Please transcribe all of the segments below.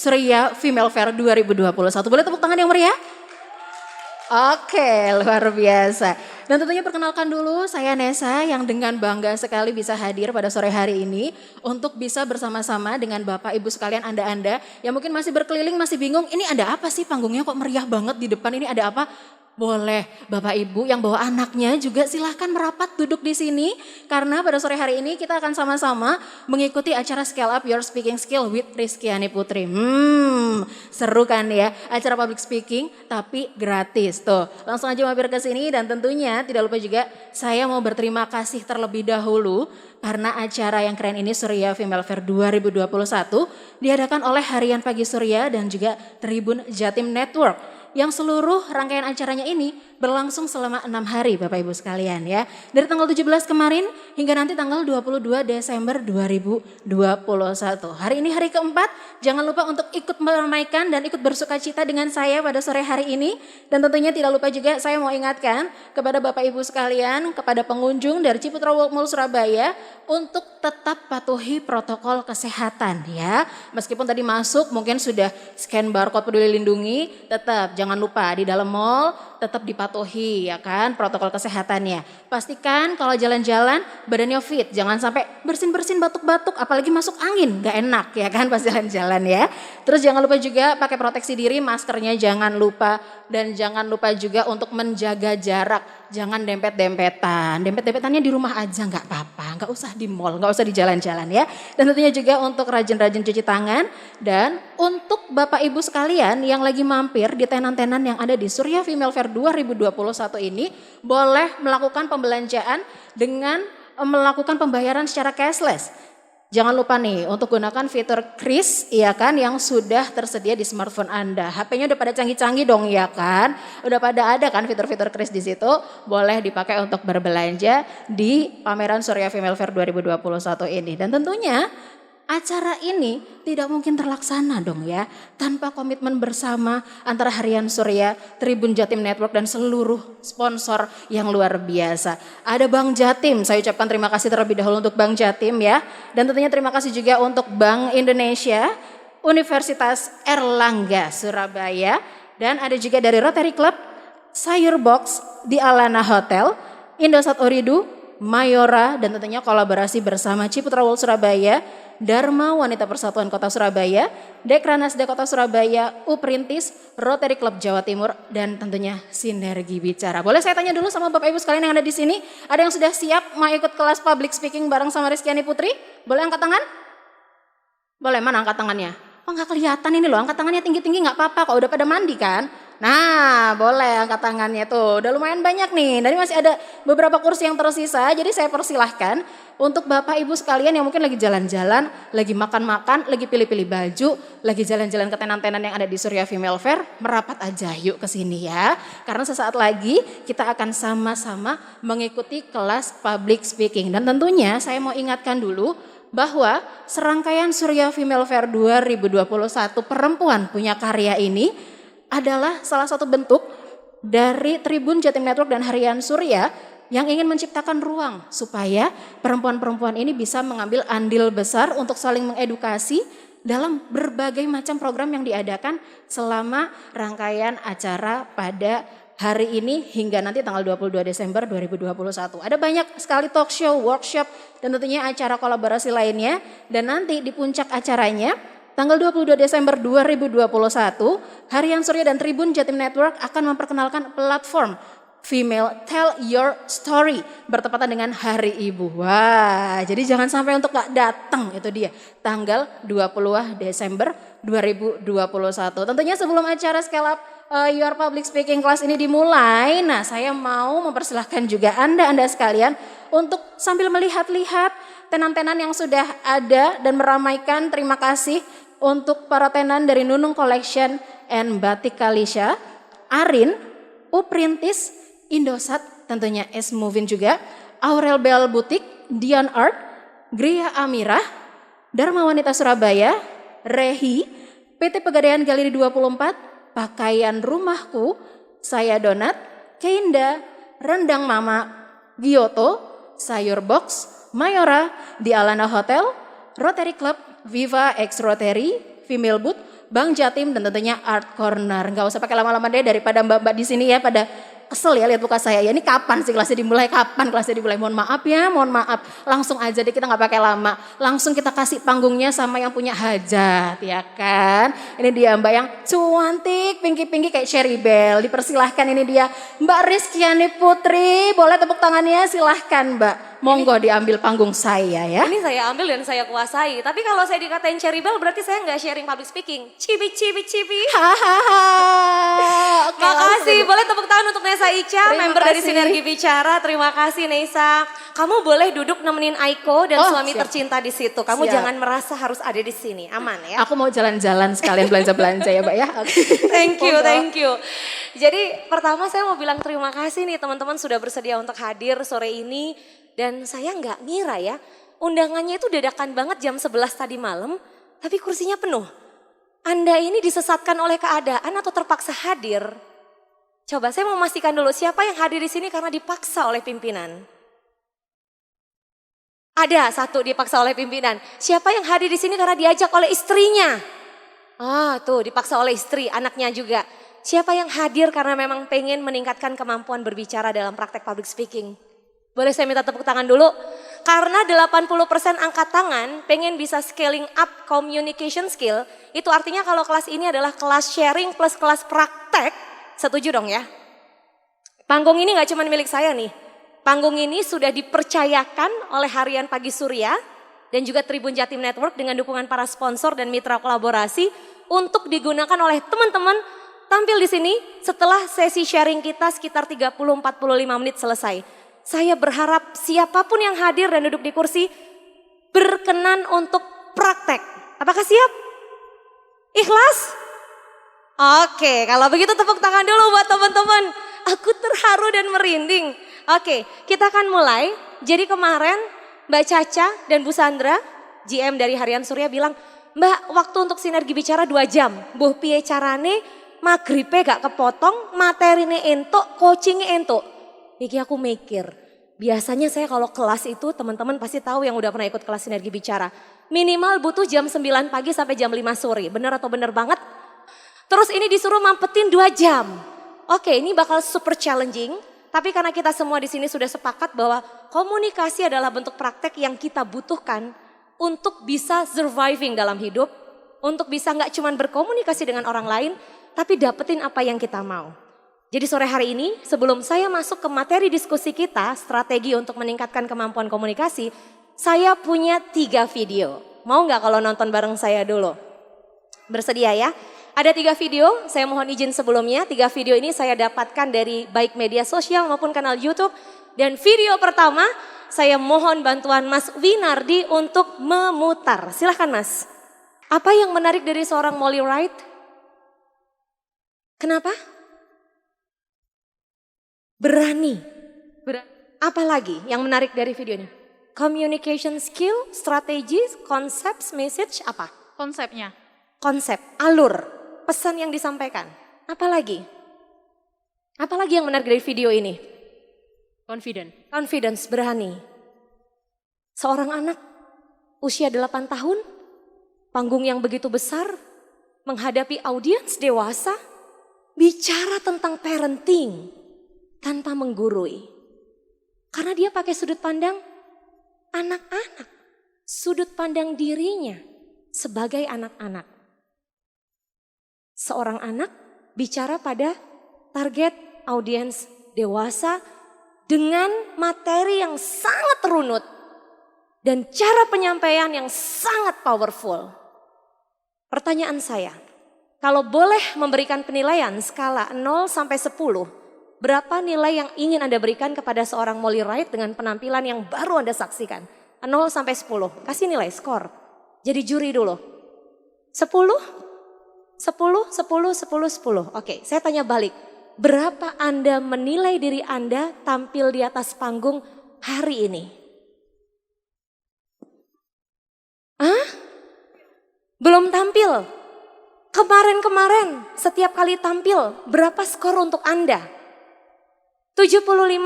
Surya Female Fair 2021. Boleh tepuk tangan yang meriah? Oke, luar biasa. Dan tentunya perkenalkan dulu, saya Nesa yang dengan bangga sekali bisa hadir pada sore hari ini untuk bisa bersama-sama dengan Bapak Ibu sekalian Anda-Anda yang mungkin masih berkeliling, masih bingung, ini ada apa sih panggungnya kok meriah banget di depan, ini ada apa? Boleh Bapak Ibu yang bawa anaknya juga silahkan merapat duduk di sini karena pada sore hari ini kita akan sama-sama mengikuti acara Scale Up Your Speaking Skill with Rizkyani Putri. Seru kan ya, acara public speaking tapi gratis tuh. Langsung aja mampir ke sini dan tentunya tidak lupa juga saya mau berterima kasih terlebih dahulu karena acara yang keren ini Surya Female Fair 2021 diadakan oleh Harian Pagi Surya dan juga Tribun Jatim Network. Yang seluruh rangkaian acaranya ini berlangsung selama 6 hari Bapak Ibu sekalian ya. Dari tanggal 17 kemarin hingga nanti tanggal 22 Desember 2021. Hari ini hari keempat, jangan lupa untuk ikut meramaikan dan ikut bersuka cita dengan saya pada sore hari ini. Dan tentunya tidak lupa juga saya mau ingatkan kepada Bapak Ibu sekalian, kepada pengunjung dari Ciputra Walk Mall Surabaya untuk tetap patuhi protokol kesehatan ya. Meskipun tadi masuk mungkin sudah scan barcode Peduli Lindungi, tetap jangan lupa di dalam mall tetap dipatuhi ya kan protokol kesehatannya. Pastikan kalau jalan-jalan badannya fit, jangan sampai bersin-bersin batuk-batuk apalagi masuk angin, gak enak ya kan pas jalan-jalan ya. Terus jangan lupa juga pakai proteksi diri, maskernya jangan lupa dan jangan lupa juga untuk menjaga jarak. Jangan dempet-dempetan, dempet-dempetannya di rumah aja gak apa-apa, gak usah di mall, gak usah di jalan-jalan ya. Dan tentunya juga untuk rajin-rajin cuci tangan dan untuk Bapak Ibu sekalian yang lagi mampir di tenan-tenan yang ada di Surya Female Fair 2021 ini boleh melakukan pembelanjaan dengan melakukan pembayaran secara cashless. Jangan lupa nih untuk gunakan fitur kris ya kan yang sudah tersedia di smartphone Anda. HP-nya udah pada canggih-canggih dong ya kan. Udah pada ada kan fitur-fitur kris di situ. Boleh dipakai untuk berbelanja di pameran Surya Female Fair 2021 ini. Dan tentunya acara ini tidak mungkin terlaksana dong ya tanpa komitmen bersama antara Harian Surya, Tribun Jatim Network dan seluruh sponsor yang luar biasa. Ada Bank Jatim, saya ucapkan terima kasih terlebih dahulu untuk Bank Jatim ya. Dan tentunya terima kasih juga untuk Bank Indonesia, Universitas Erlangga Surabaya. Dan ada juga dari Rotary Club, Sayur Box di Alana Hotel, Indosat Oridu, Mayora dan tentunya kolaborasi bersama Ciputra World Surabaya, Dharma Wanita Persatuan Kota Surabaya, Dekranasda Kota Surabaya, Uprintis, Rotary Club Jawa Timur dan tentunya Sinergi Bicara. Boleh saya tanya dulu sama Bapak Ibu sekalian yang ada di sini, ada yang sudah siap mau ikut kelas public speaking bareng sama Rizkyani Putri? Boleh angkat tangan? Boleh, mana angkat tangannya? Oh nggak kelihatan ini loh, angkat tangannya tinggi-tinggi nggak apa-apa kok udah pada mandi kan? Nah boleh angkat tangannya tuh, udah lumayan banyak nih. Dari masih ada beberapa kursi yang tersisa, jadi saya persilahkan untuk Bapak Ibu sekalian yang mungkin lagi jalan-jalan, lagi makan-makan, lagi pilih-pilih baju, lagi jalan-jalan ke tenan-tenan yang ada di Surya Female Fair, merapat aja yuk ke sini ya. Karena sesaat lagi kita akan sama-sama mengikuti kelas public speaking. Dan tentunya saya mau ingatkan dulu bahwa serangkaian Surya Female Fair 2021 perempuan punya karya ini adalah salah satu bentuk dari Tribun Jatim Network dan Harian Surya yang ingin menciptakan ruang supaya perempuan-perempuan ini bisa mengambil andil besar untuk saling mengedukasi dalam berbagai macam program yang diadakan selama rangkaian acara pada hari ini hingga nanti tanggal 22 Desember 2021. Ada banyak sekali talk show, workshop, dan tentunya acara kolaborasi lainnya. Dan nanti di puncak acaranya, tanggal 22 Desember 2021, Harian Surya dan Tribun Jatim Network akan memperkenalkan platform Female Tell Your Story bertepatan dengan Hari Ibu. Wah, jadi jangan sampai untuk gak datang, itu dia. Tanggal 20 Desember 2021. Tentunya sebelum acara Scale Up Your Public Speaking Class ini dimulai, nah saya mau mempersilahkan juga Anda sekalian untuk sambil melihat-lihat tenan-tenan yang sudah ada dan meramaikan. Terima kasih untuk para tenan dari Nunung Collection and Batik Kalisha, Arin, Uprintis, Indosat, tentunya S Movin juga, Aurel Bell Butik, Dian Art, Gria Amirah, Dharma Wanita Surabaya, Rehi, PT Pegadaian Galeri 24, Pakaian Rumahku, Saya Donat, Keinda, Rendang Mama, Giotto, Sayur Box, Mayora, di Alana Hotel, Rotary Club, Viva X Rotary, Female Booth, Bank Jatim dan tentunya Art Corner. Nggak usah pakai lama-lama deh, daripada mbak-mbak di sini ya pada kesel ya lihat muka saya. Ya ini kapan sih kelasnya dimulai? Kapan kelasnya dimulai? Mohon maaf ya, mohon maaf. Langsung aja deh, kita nggak pakai lama. Langsung kita kasih panggungnya sama yang punya hajat ya kan. Ini dia mbak yang cantik, pinky-pinky kayak Cherry Bell. Dipersilahkan, ini dia Mbak Rizkyani Putri. Boleh tepuk tangannya, silahkan mbak. Monggo diambil panggung saya ya. Ini saya ambil dan saya kuasai. Tapi kalau saya dikatain Cherry Bell berarti saya nggak sharing public speaking. Cibi. Hahaha. Oke, Makasih. langsung. Boleh tepuk tangan untuk Nesa Ica, Terima member dari kasih. Sinergi Bicara. Terima kasih Nesa. Kamu boleh duduk nemenin Aiko dan Oh, suami siap. tercinta di situ. Kamu Siap. jangan merasa harus ada di sini. Aman ya. Aku mau jalan-jalan sekalian belanja-belanja ya mbak ya. Oke. Thank you. Jadi pertama saya mau bilang terima kasih nih teman-teman sudah bersedia untuk hadir sore ini. Dan saya nggak ngira ya, undangannya itu dadakan banget jam 11 tadi malam, tapi kursinya penuh. Anda ini disesatkan oleh keadaan atau terpaksa hadir? Coba saya mau memastikan dulu siapa yang hadir di sini karena dipaksa oleh pimpinan. Ada satu dipaksa oleh pimpinan. Siapa yang hadir di sini karena diajak oleh istrinya? Ah tuh dipaksa oleh istri, anaknya juga. Siapa yang hadir karena memang pengen meningkatkan kemampuan berbicara dalam praktek public speaking? Boleh saya minta tepuk tangan dulu? Karena 80% angkat tangan pengen bisa scaling up communication skill. Itu artinya kalau kelas ini adalah kelas sharing plus kelas praktek. Setuju dong ya? Panggung ini gak cuma milik saya nih. Panggung ini sudah dipercayakan oleh Harian Pagi Surya dan juga Tribun Jatim Network dengan dukungan para sponsor dan mitra kolaborasi untuk digunakan oleh teman-teman tampil di sini setelah sesi sharing kita sekitar 30-45 menit selesai. Saya berharap siapapun yang hadir dan duduk di kursi berkenan untuk praktek. Apakah siap? Ikhlas? Oke, kalau begitu tepuk tangan dulu buat teman-teman. Aku terharu dan merinding. Oke, kita akan mulai. Jadi kemarin Mbak Caca dan Bu Sandra, GM dari Harian Surya bilang, Mbak waktu untuk sinergi bicara 2 jam. Buh piye carane, magribe gak kepotong, materine entuk, coachingnya entuk. Niki aku mikir, biasanya saya kalau kelas itu teman-teman pasti tahu yang udah pernah ikut kelas sinergi bicara. Minimal butuh jam 9 pagi sampai jam 5 sore, bener atau bener banget? Terus ini disuruh mampetin 2 jam. Oke, ini bakal super challenging, tapi karena kita semua di sini sudah sepakat bahwa komunikasi adalah bentuk praktek yang kita butuhkan untuk bisa surviving dalam hidup, untuk bisa nggak cuma berkomunikasi dengan orang lain, tapi dapetin apa yang kita mau. Jadi sore hari ini sebelum saya masuk ke materi diskusi kita, strategi untuk meningkatkan kemampuan komunikasi, saya punya 3 video. Mau nggak kalau nonton bareng saya dulu? Bersedia ya? Ada 3 video, saya mohon izin sebelumnya. 3 video ini saya dapatkan dari baik media sosial maupun kanal YouTube. Dan video pertama saya mohon bantuan Mas Winardi untuk memutar. Silahkan Mas. Apa yang menarik dari seorang Molly Wright? Kenapa? Berani. Apa lagi yang menarik dari videonya? Communication skill, strategies, concepts, message, apa? Konsepnya. Konsep, alur, pesan yang disampaikan. Apa lagi? Apa lagi yang menarik dari video ini? Confident. Confidence, berani. Seorang anak usia 8 tahun, panggung yang begitu besar, menghadapi audiens dewasa, bicara tentang parenting tanpa menggurui. Karena dia pakai sudut pandang anak-anak, sudut pandang dirinya sebagai anak-anak. Seorang anak bicara pada target audiens dewasa dengan materi yang sangat runut dan cara penyampaian yang sangat powerful. Pertanyaan saya, kalau boleh memberikan penilaian skala 0 sampai 10, berapa nilai yang ingin Anda berikan kepada seorang Molly Wright dengan penampilan yang baru Anda saksikan? 0 sampai 10, kasih nilai skor. Jadi juri dulu. 10? 10, 10, 10, 10. Oke, saya tanya balik. Berapa Anda menilai diri Anda tampil di atas panggung hari ini? Hah? Belum tampil? Kemarin-kemarin setiap kali tampil, berapa skor untuk Anda? 75? 9?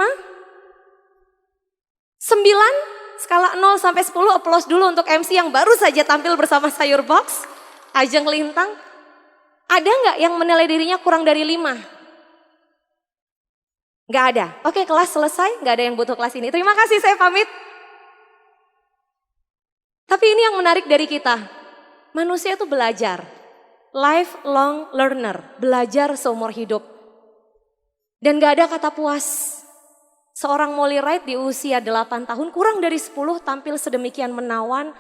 Skala 0 sampai 10, applause dulu untuk MC yang baru saja tampil bersama Sayur Box, Ajeng Lintang. Ada nggak yang menilai dirinya kurang dari 5? Nggak ada. Oke, kelas selesai, nggak ada yang butuh kelas ini. Terima kasih, saya pamit. Tapi ini yang menarik dari kita. Manusia itu belajar. Lifelong learner, belajar seumur hidup. Dan gak ada kata puas. Seorang Molly Wright di usia 8 tahun, kurang dari 10, tampil sedemikian menawan,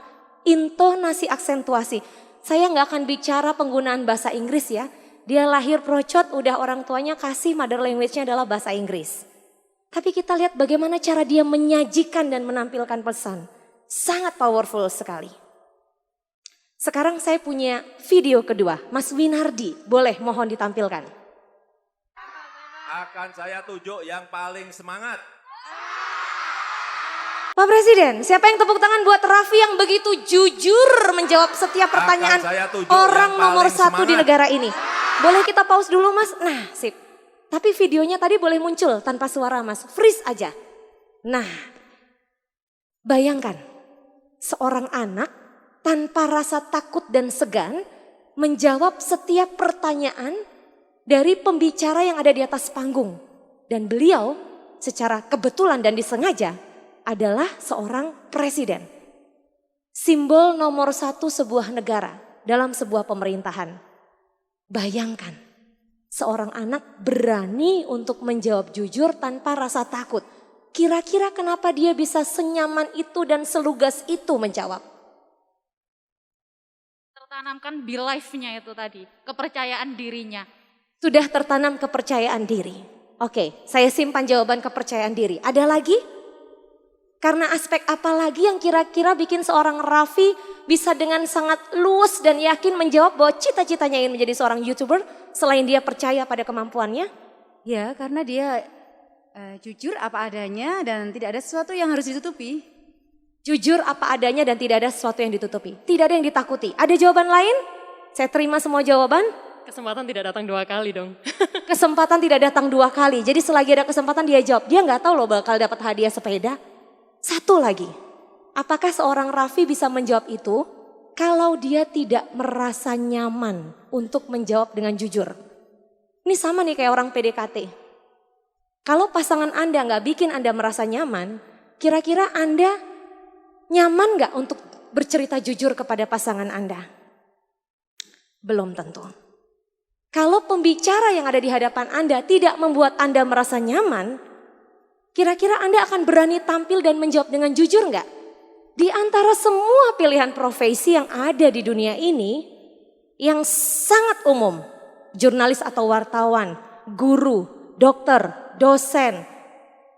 intonasi aksentuasi. Saya gak akan bicara penggunaan bahasa Inggris ya. Dia lahir procot, udah orang tuanya kasih mother language-nya adalah bahasa Inggris. Tapi kita lihat bagaimana cara dia menyajikan dan menampilkan pesan. Sangat powerful sekali. Sekarang saya punya video kedua. Mas Winardi, boleh mohon ditampilkan. Akan saya tunjuk yang paling semangat. Pak Presiden, siapa yang tepuk tangan buat Raffi yang begitu jujur menjawab setiap pertanyaan orang nomor 1 di negara ini? Boleh kita pause dulu Mas? Nah sip. Tapi videonya tadi boleh muncul tanpa suara Mas. Freeze aja. Nah, bayangkan seorang anak tanpa rasa takut dan segan menjawab setiap pertanyaan dari pembicara yang ada di atas panggung. Dan beliau secara kebetulan dan disengaja adalah seorang presiden. Simbol nomor 1 sebuah negara dalam sebuah pemerintahan. Bayangkan seorang anak berani untuk menjawab jujur tanpa rasa takut. Kira-kira kenapa dia bisa senyaman itu dan selugas itu menjawab? Tertanamkan belief-nya itu tadi, kepercayaan dirinya. Sudah tertanam kepercayaan diri. Oke, saya simpan jawaban kepercayaan diri. Ada lagi? Karena aspek apa lagi yang kira-kira bikin seorang Raffi bisa dengan sangat luwes dan yakin menjawab bahwa cita-citanya ingin menjadi seorang YouTuber selain dia percaya pada kemampuannya? Ya, karena dia jujur apa adanya dan tidak ada sesuatu yang harus ditutupi. Jujur apa adanya dan tidak ada sesuatu yang ditutupi. Tidak ada yang ditakuti. Ada jawaban lain? Saya terima semua jawaban. Kesempatan tidak datang 2 kali dong. Kesempatan tidak datang 2 kali. Jadi selagi ada kesempatan dia jawab. Dia nggak tahu loh bakal dapat hadiah sepeda. Satu lagi. Apakah seorang Raffi bisa menjawab itu kalau dia tidak merasa nyaman untuk menjawab dengan jujur? Ini sama nih kayak orang PDKT. Kalau pasangan Anda nggak bikin Anda merasa nyaman, kira-kira Anda nyaman nggak untuk bercerita jujur kepada pasangan Anda? Belum tentu. Kalau pembicara yang ada di hadapan Anda tidak membuat Anda merasa nyaman, kira-kira Anda akan berani tampil dan menjawab dengan jujur nggak? Di antara semua pilihan profesi yang ada di dunia ini, yang sangat umum, jurnalis atau wartawan, guru, dokter, dosen,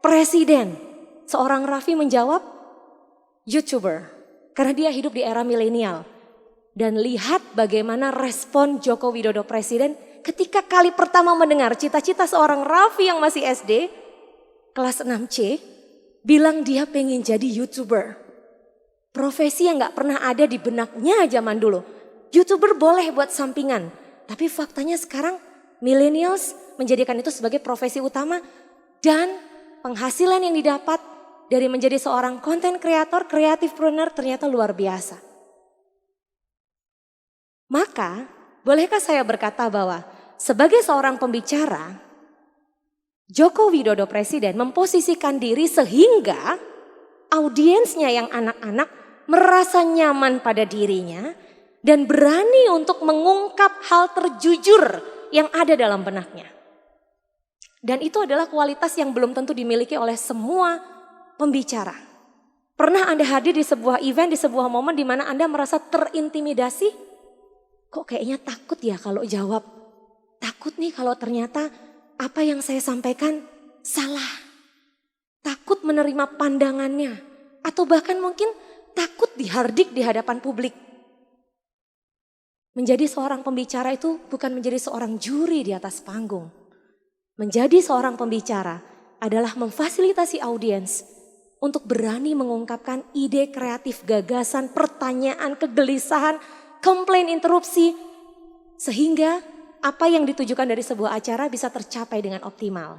presiden, seorang Raffi menjawab YouTuber. Karena dia hidup di era milenial. Dan lihat bagaimana respon Joko Widodo Presiden ketika kali pertama mendengar cita-cita seorang Raffi yang masih SD, kelas 6C, bilang dia pengen jadi YouTuber. Profesi yang gak pernah ada di benaknya zaman dulu. YouTuber boleh buat sampingan, tapi faktanya sekarang millennials menjadikan itu sebagai profesi utama dan penghasilan yang didapat dari menjadi seorang content creator, creativepreneur ternyata luar biasa. Maka, bolehkah saya berkata bahwa sebagai seorang pembicara, Joko Widodo Presiden memposisikan diri sehingga audiensnya yang anak-anak merasa nyaman pada dirinya dan berani untuk mengungkap hal terjujur yang ada dalam benaknya. Dan itu adalah kualitas yang belum tentu dimiliki oleh semua pembicara. Pernah Anda hadir di sebuah event, di sebuah momen di mana Anda merasa terintimidasi? Kok kayaknya takut ya kalau jawab? Takut nih kalau ternyata apa yang saya sampaikan salah. Takut menerima pandangannya. Atau bahkan mungkin takut dihardik di hadapan publik. Menjadi seorang pembicara itu bukan menjadi seorang juri di atas panggung. Menjadi seorang pembicara adalah memfasilitasi audiens untuk berani mengungkapkan ide kreatif, gagasan, pertanyaan, kegelisahan, komplain, interupsi, sehingga apa yang ditujukan dari sebuah acara bisa tercapai dengan optimal.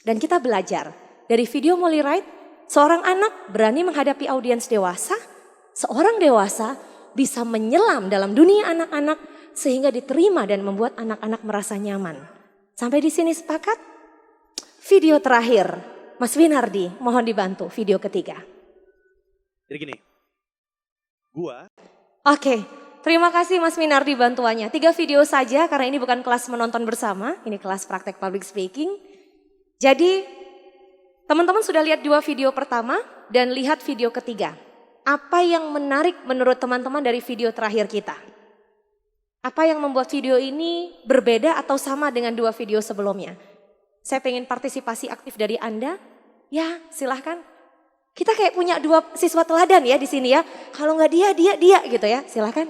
Dan kita belajar dari video Molly Wright, seorang anak berani menghadapi audiens dewasa, seorang dewasa bisa menyelam dalam dunia anak-anak sehingga diterima dan membuat anak-anak merasa nyaman. Sampai di sini sepakat? Video terakhir, Mas Winardi, mohon dibantu video ketiga. Jadi gini, gua Oke, terima kasih Mas Winardi bantuannya. 3 video saja karena ini bukan kelas menonton bersama, ini kelas praktek public speaking. Jadi teman-teman sudah lihat 2 video pertama dan lihat video ketiga. Apa yang menarik menurut teman-teman dari video terakhir kita? Apa yang membuat video ini berbeda atau sama dengan 2 video sebelumnya? Saya pengen partisipasi aktif dari Anda. Ya, silahkan. Kita kayak punya 2 siswa teladan ya di sini ya. Kalau nggak dia gitu ya. Silahkan.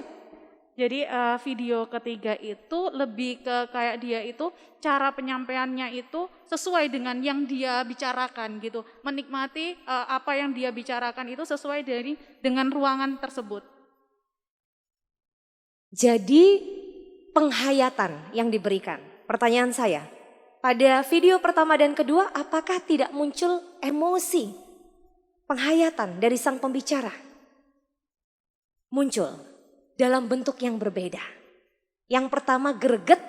Jadi video ketiga itu lebih ke kayak dia itu cara penyampaiannya itu sesuai dengan yang dia bicarakan gitu. Menikmati apa yang dia bicarakan itu sesuai dengan ruangan tersebut. Jadi penghayatan yang diberikan. Pertanyaan saya, pada video pertama dan kedua apakah tidak muncul emosi? Penghayatan dari sang pembicara. Muncul dalam bentuk yang berbeda. Yang pertama greget,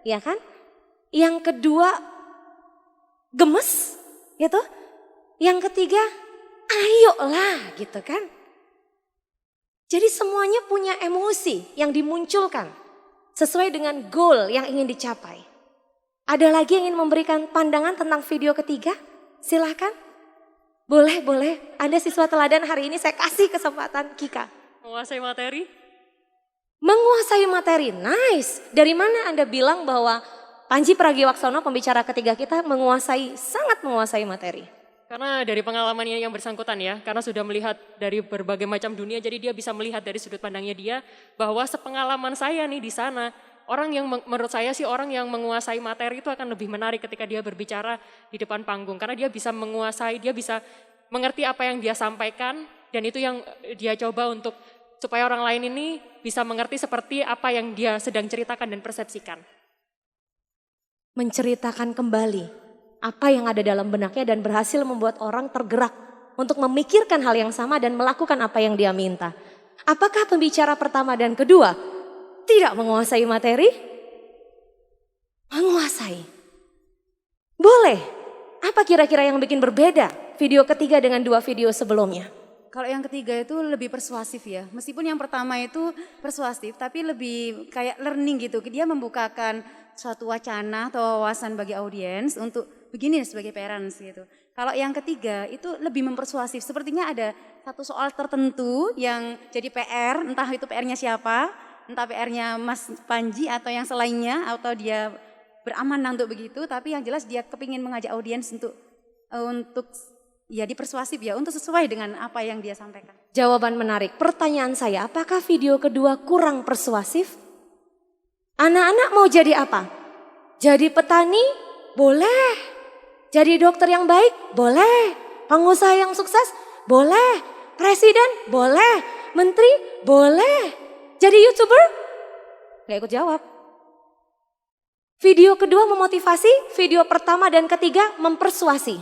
ya kan? Yang kedua gemes, gitu. Yang ketiga, ayolah gitu kan. Jadi semuanya punya emosi yang dimunculkan sesuai dengan goal yang ingin dicapai. Ada lagi yang ingin memberikan pandangan tentang video ketiga? Silahkan. Boleh. Anda siswa teladan hari ini saya kasih kesempatan Kika. Menguasai materi. Menguasai materi, nice. Dari mana Anda bilang bahwa Panji Pragiwaksono pembicara ketiga kita sangat menguasai materi? Karena dari pengalamannya yang bersangkutan ya, karena sudah melihat dari berbagai macam dunia, jadi dia bisa melihat dari sudut pandangnya dia bahwa sepengalaman saya nih di sana, orang yang menurut saya sih orang yang menguasai materi itu akan lebih menarik ketika dia berbicara di depan panggung. Karena dia bisa menguasai, dia bisa mengerti apa yang dia sampaikan dan itu yang dia coba untuk supaya orang lain ini bisa mengerti seperti apa yang dia sedang ceritakan dan persepsikan. Menceritakan kembali apa yang ada dalam benaknya dan berhasil membuat orang tergerak untuk memikirkan hal yang sama dan melakukan apa yang dia minta. Apakah pembicara pertama dan kedua tidak menguasai materi? Menguasai. Boleh. Apa kira-kira yang bikin berbeda video ketiga dengan 2 video sebelumnya? Kalau yang ketiga itu lebih persuasif ya. Meskipun yang pertama itu persuasif tapi lebih kayak learning gitu. Dia membukakan suatu wacana atau wawasan bagi audiens untuk begini sebagai parents gitu. Kalau yang ketiga itu lebih mempersuasif. Sepertinya ada satu soal tertentu yang jadi PR, entah itu PR-nya siapa, entah PR-nya Mas Panji atau yang selainnya atau dia beramanah untuk begitu, tapi yang jelas dia kepingin mengajak audiens untuk ya dipersuasif ya, untuk sesuai dengan apa yang dia sampaikan. Jawaban menarik. Pertanyaan saya, apakah video kedua kurang persuasif? Anak-anak mau jadi apa? Jadi petani? Boleh. Jadi dokter yang baik? Boleh. Pengusaha yang sukses? Boleh. Presiden? Boleh. Menteri? Boleh. Jadi YouTuber? Gak ikut jawab. Video kedua memotivasi, video pertama dan ketiga mempersuasi.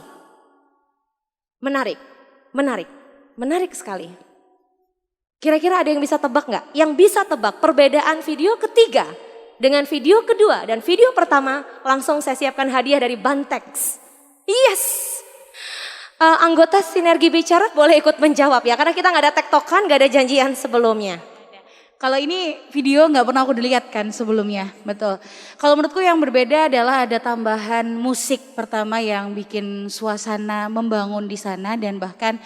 Menarik sekali. Kira-kira ada yang bisa tebak gak? Yang bisa tebak perbedaan video ketiga dengan video kedua dan video pertama, langsung saya siapkan hadiah dari Bantex. Yes! Anggota Sinergi Bicara boleh ikut menjawab ya, karena kita gak ada tektokan, gak ada janjian sebelumnya. Kalau ini video nggak pernah aku dilihatkan sebelumnya, betul. Kalau menurutku yang berbeda adalah ada tambahan musik pertama yang bikin suasana membangun di sana dan bahkan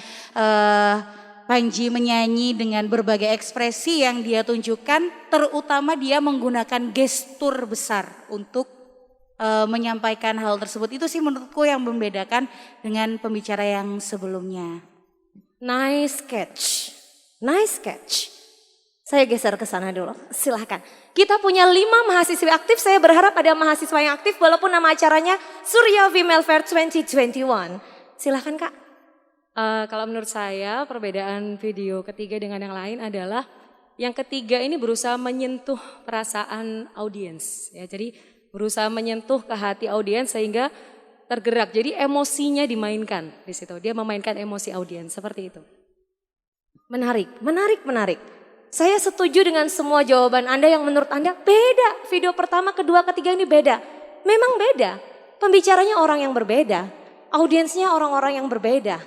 Panji menyanyi dengan berbagai ekspresi yang dia tunjukkan, terutama dia menggunakan gestur besar untuk menyampaikan hal tersebut. Itu sih menurutku yang membedakan dengan pembicara yang sebelumnya. Nice catch. Saya geser ke sana dulu, silahkan. Kita punya 5 mahasiswi aktif, saya berharap ada mahasiswa yang aktif walaupun nama acaranya Surya Female Fair 2021. Silahkan Kak. Kalau menurut saya perbedaan video ketiga dengan yang lain adalah yang ketiga ini berusaha menyentuh perasaan audiens. Ya, jadi berusaha menyentuh ke hati audiens sehingga tergerak. Jadi emosinya dimainkan di situ. Dia memainkan emosi audiens seperti itu. Menarik. Saya setuju dengan semua jawaban Anda yang menurut Anda beda. Video pertama, kedua, ketiga ini beda. Memang beda. Pembicaranya orang yang berbeda. Audiensnya orang-orang yang berbeda.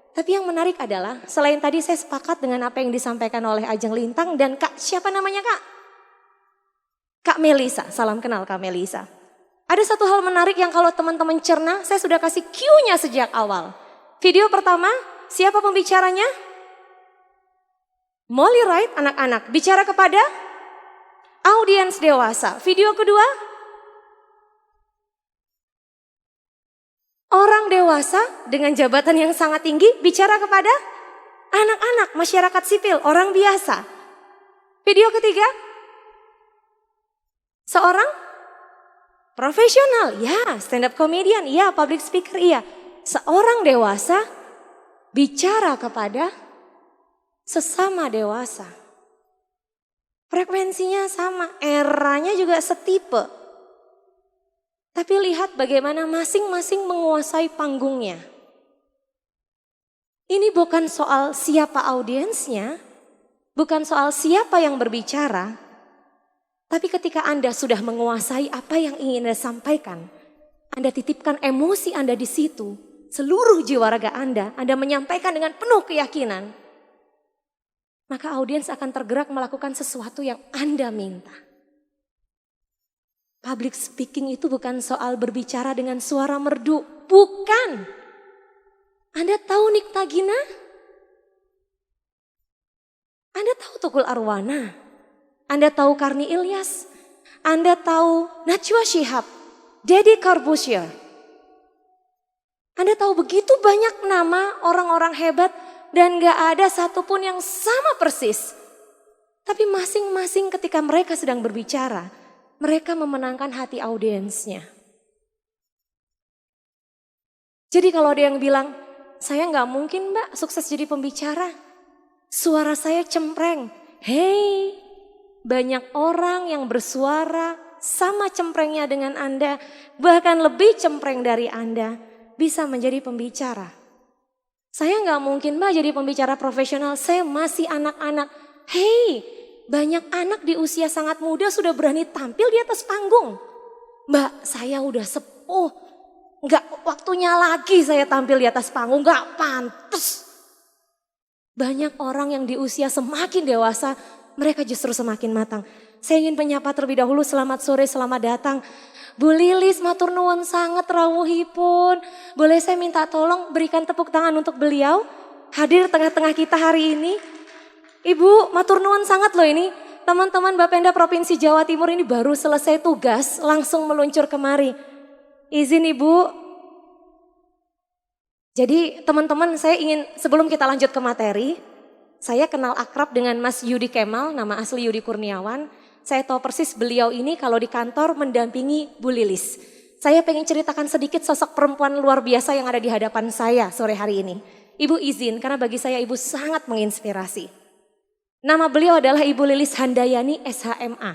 Tapi yang menarik adalah selain tadi saya sepakat dengan apa yang disampaikan oleh Ajeng Lintang dan Kak, siapa namanya Kak? Kak Melisa, salam kenal Kak Melisa. Ada satu hal menarik yang kalau teman-teman cerna, saya sudah kasih cue-nya sejak awal. Video pertama, siapa pembicaranya? Molly Wright, anak-anak, bicara kepada audiens dewasa. Video kedua, orang dewasa dengan jabatan yang sangat tinggi bicara kepada anak-anak, masyarakat sipil, orang biasa. Video ketiga, seorang profesional, ya, stand up comedian, ya, public speaker, iya. Seorang dewasa bicara kepada sesama dewasa. Frekuensinya sama, eranya juga setipe. Tapi lihat bagaimana masing-masing menguasai panggungnya. Ini bukan soal siapa audiensnya, bukan soal siapa yang berbicara. Tapi ketika Anda sudah menguasai apa yang ingin Anda sampaikan, Anda titipkan emosi Anda di situ, seluruh jiwa raga Anda menyampaikan dengan penuh keyakinan, maka audiens akan tergerak melakukan sesuatu yang Anda minta. Public speaking itu bukan soal berbicara dengan suara merdu, bukan. Anda tahu Nikta Gina? Anda tahu Tukul Arwana? Anda tahu Karni Ilyas, Anda tahu Najwa Shihab, Deddy Corbuzier. Anda tahu begitu banyak nama orang-orang hebat dan gak ada satupun yang sama persis. Tapi masing-masing ketika mereka sedang berbicara, mereka memenangkan hati audiensnya. Jadi kalau ada yang bilang, saya gak mungkin mbak sukses jadi pembicara. Suara saya cempreng. Hei, banyak orang yang bersuara sama cemprengnya dengan Anda, bahkan lebih cempreng dari Anda, bisa menjadi pembicara. Saya nggak mungkin mbak jadi pembicara profesional, saya masih anak-anak. Hei, banyak anak di usia sangat muda sudah berani tampil di atas panggung. Mbak, saya udah sepuh, nggak waktunya lagi saya tampil di atas panggung, nggak pantas. Banyak orang yang di usia semakin dewasa, mereka justru semakin matang. Saya ingin menyapa terlebih dahulu, selamat sore, selamat datang. Bu Lilis, matur nuwun sangat rawuhipun. Boleh saya minta tolong berikan tepuk tangan untuk beliau. Hadir tengah-tengah kita hari ini. Ibu, matur nuwun sangat loh ini. Teman-teman Bapenda Provinsi Jawa Timur ini baru selesai tugas, langsung meluncur kemari. Izin Ibu. Jadi teman-teman, saya ingin sebelum kita lanjut ke materi, saya kenal akrab dengan Mas Yudi Kemal, nama asli Yudi Kurniawan. Saya tahu persis beliau ini kalau di kantor mendampingi Bu Lilis. Saya pengen ceritakan sedikit sosok perempuan luar biasa yang ada di hadapan saya sore hari ini. Ibu izin, karena bagi saya ibu sangat menginspirasi. Nama beliau adalah Ibu Lilis Handayani SHMA.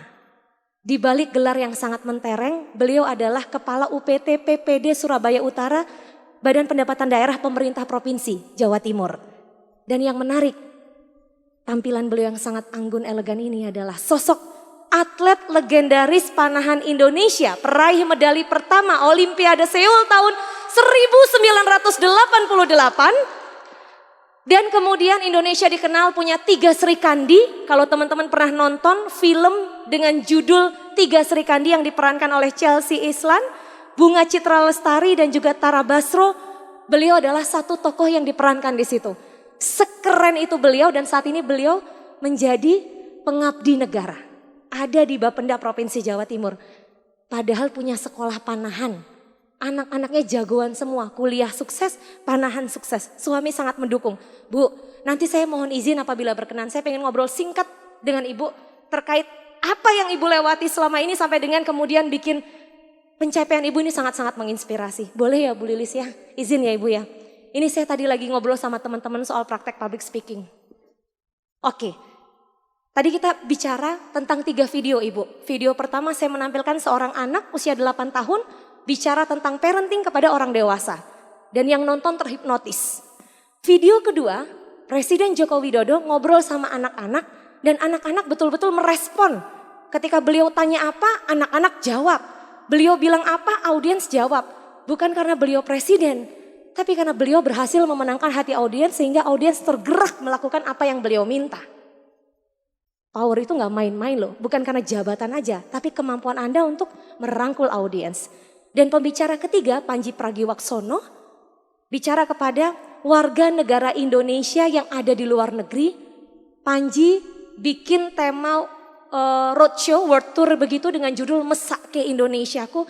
Di balik gelar yang sangat mentereng, beliau adalah Kepala UPT PPD Surabaya Utara, Badan Pendapatan Daerah Pemerintah Provinsi Jawa Timur. Dan yang menarik, tampilan beliau yang sangat anggun elegan ini adalah sosok atlet legendaris panahan Indonesia, peraih medali pertama Olimpiade Seoul tahun 1988. Dan kemudian Indonesia dikenal punya 3 Sri Kandi. Kalau teman-teman pernah nonton film dengan judul 3 Sri Kandi yang diperankan oleh Chelsea Islan, Bunga Citra Lestari dan juga Tara Basro, beliau adalah satu tokoh yang diperankan di situ. Sekeren itu beliau dan saat ini beliau menjadi pengabdi negara. Ada di Bapenda Provinsi Jawa Timur. Padahal punya sekolah panahan. Anak-anaknya jagoan semua, kuliah sukses, panahan sukses. Suami sangat mendukung. Bu, nanti saya mohon izin apabila berkenan. Saya pengen ngobrol singkat dengan Ibu terkait apa yang Ibu lewati selama ini sampai dengan kemudian bikin pencapaian Ibu ini sangat-sangat menginspirasi. Boleh ya Bu Lilis ya? Izin ya Ibu ya. Ini saya tadi lagi ngobrol sama teman-teman soal praktek public speaking. Oke, tadi kita bicara tentang 3 video Ibu. Video pertama saya menampilkan seorang anak usia 8 tahun bicara tentang parenting kepada orang dewasa. Dan yang nonton terhipnotis. Video kedua, Presiden Joko Widodo ngobrol sama anak-anak Dan anak-anak betul-betul merespon. Ketika beliau tanya apa, anak-anak jawab. Beliau bilang apa, audiens jawab. Bukan karena beliau presiden, tapi karena beliau berhasil memenangkan hati audiens sehingga audiens tergerak melakukan apa yang beliau minta. Power itu gak main-main loh, bukan karena jabatan aja, tapi kemampuan Anda untuk merangkul audiens. Dan pembicara ketiga, Panji Pragiwaksono, bicara kepada warga negara Indonesia yang ada di luar negeri. Panji bikin tema roadshow, world tour begitu dengan judul Mesak ke Indonesiaku.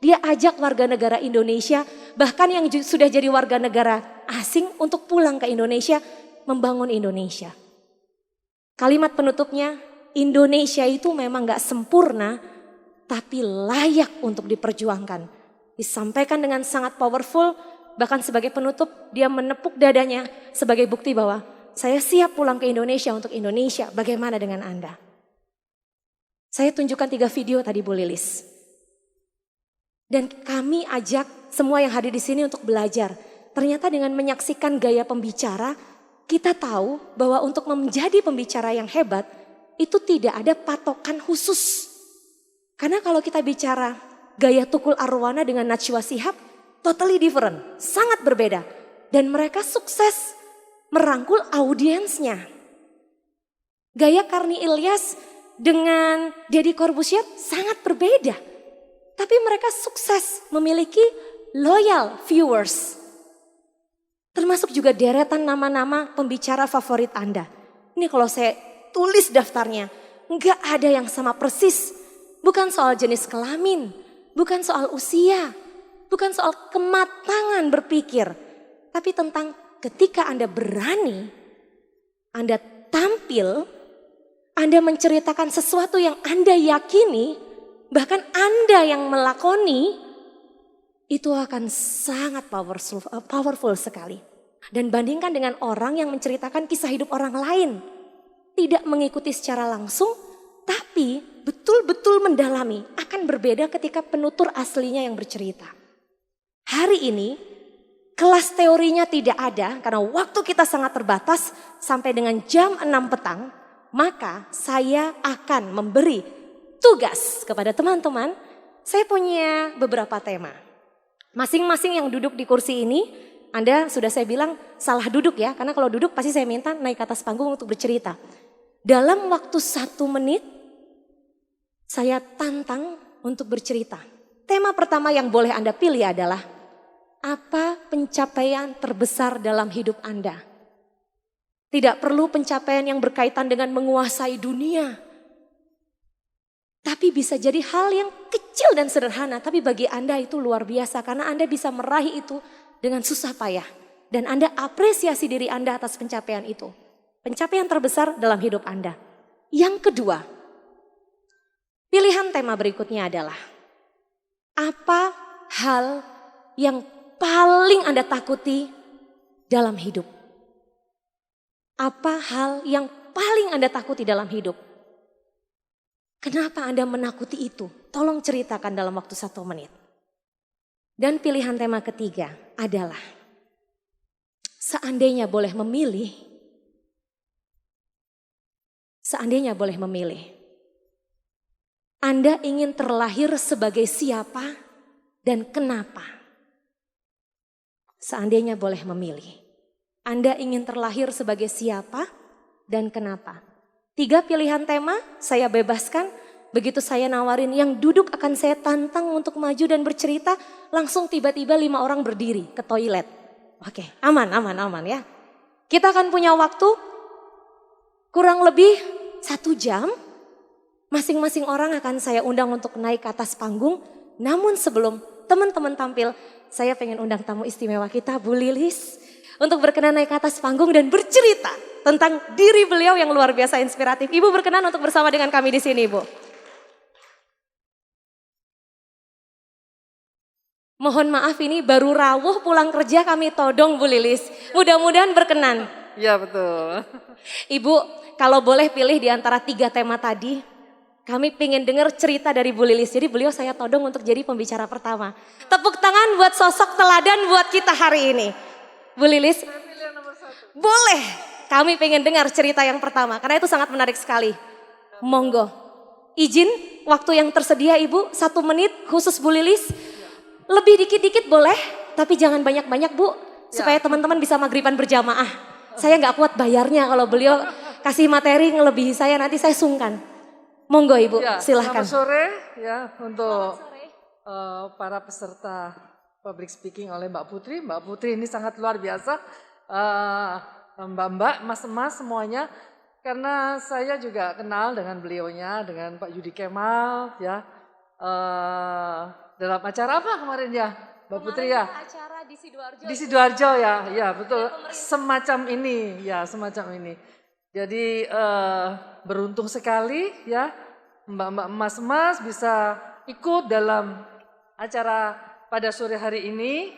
Dia ajak warga negara Indonesia, bahkan yang sudah jadi warga negara asing untuk pulang ke Indonesia, membangun Indonesia. Kalimat penutupnya, Indonesia itu memang gak sempurna, tapi layak untuk diperjuangkan. Disampaikan dengan sangat powerful, bahkan sebagai penutup dia menepuk dadanya sebagai bukti bahwa saya siap pulang ke Indonesia untuk Indonesia, bagaimana dengan Anda? Saya tunjukkan 3 video tadi Bu Lilis. Dan kami ajak semua yang hadir di sini untuk belajar. Ternyata dengan menyaksikan gaya pembicara, kita tahu bahwa untuk menjadi pembicara yang hebat, itu tidak ada patokan khusus. Karena kalau kita bicara gaya Tukul Arwana dengan Najwa Shihab, totally different, sangat berbeda. Dan mereka sukses merangkul audiensnya. Gaya Karni Ilyas dengan Deddy Corbuzier sangat berbeda. Tapi mereka sukses memiliki loyal viewers. Termasuk juga deretan nama-nama pembicara favorit Anda. Ini kalau saya tulis daftarnya, nggak ada yang sama persis. Bukan soal jenis kelamin, bukan soal usia, bukan soal kematangan berpikir. Tapi tentang ketika Anda berani, Anda tampil, Anda menceritakan sesuatu yang Anda yakini, bahkan Anda yang melakoni, itu akan sangat powerful sekali. Dan bandingkan dengan orang yang menceritakan kisah hidup orang lain. Tidak mengikuti secara langsung, tapi betul-betul mendalami. Akan berbeda ketika penutur aslinya yang bercerita. Hari ini, kelas teorinya tidak ada karena waktu kita sangat terbatas sampai dengan jam 6 petang. Maka saya akan memberi tugas kepada teman-teman. Saya punya beberapa tema. Masing-masing yang duduk di kursi ini, Anda sudah saya bilang salah duduk ya. Karena kalau duduk pasti saya minta naik ke atas panggung untuk bercerita. Dalam waktu 1 menit, saya tantang untuk bercerita. Tema pertama yang boleh Anda pilih adalah, apa pencapaian terbesar dalam hidup Anda? Tidak perlu pencapaian yang berkaitan dengan menguasai dunia. Tapi bisa jadi hal yang kecil dan sederhana, tapi bagi Anda itu luar biasa karena Anda bisa meraih itu dengan susah payah. Dan Anda apresiasi diri Anda atas pencapaian itu. Pencapaian terbesar dalam hidup Anda. Yang kedua, pilihan tema berikutnya adalah, apa hal yang paling Anda takuti dalam hidup? Apa hal yang paling Anda takuti dalam hidup? Kenapa Anda menakuti itu? Tolong ceritakan dalam waktu 1 menit. Dan pilihan tema ketiga adalah, seandainya boleh memilih, Anda ingin terlahir sebagai siapa dan kenapa? Seandainya boleh memilih, Anda ingin terlahir sebagai siapa dan kenapa? 3 pilihan tema saya bebaskan, begitu saya nawarin yang duduk akan saya tantang untuk maju dan bercerita, langsung tiba-tiba 5 orang berdiri ke toilet. Oke, aman ya. Kita akan punya waktu kurang lebih 1 jam, masing-masing orang akan saya undang untuk naik ke atas panggung. Namun sebelum teman-teman tampil, saya pengen undang tamu istimewa kita, Bu Lilis, untuk berkenan naik ke atas panggung dan bercerita tentang diri beliau yang luar biasa inspiratif. Ibu berkenan untuk bersama dengan kami di sini, Bu. Mohon maaf ini baru rawuh pulang kerja kami todong Bu Lilis. Mudah-mudahan berkenan. Iya betul. Ibu, kalau boleh pilih di antara 3 tema tadi, kami pengen dengar cerita dari Bu Lilis. Jadi beliau saya todong untuk jadi pembicara pertama. Tepuk tangan buat sosok teladan buat kita hari ini. Bu Lilis, boleh Kami pengen dengar cerita yang pertama karena itu sangat menarik sekali. Monggo. Izin waktu yang tersedia Ibu 1 menit khusus Bu Lilis. Lebih dikit-dikit boleh, tapi jangan banyak-banyak Bu. Supaya teman-teman bisa maghriban berjamaah. Saya nggak kuat bayarnya kalau beliau kasih materi ngelebihi saya, nanti saya sungkan. Monggo Ibu, silahkan. Selamat sore ya untuk para peserta public speaking oleh Mbak Putri. Mbak Putri ini sangat luar biasa. Mbak-mbak, mas-mas semuanya. Karena saya juga kenal dengan beliaunya, dengan Pak Yudi Kemal ya. Dalam acara apa kemarin ya Mbak Putri ya? Acara di Sidoarjo. Di Sidoarjo ya betul. Semacam ini ya, semacam ini. Jadi beruntung sekali ya mbak-mbak emas-emas bisa ikut dalam acara pada sore hari ini.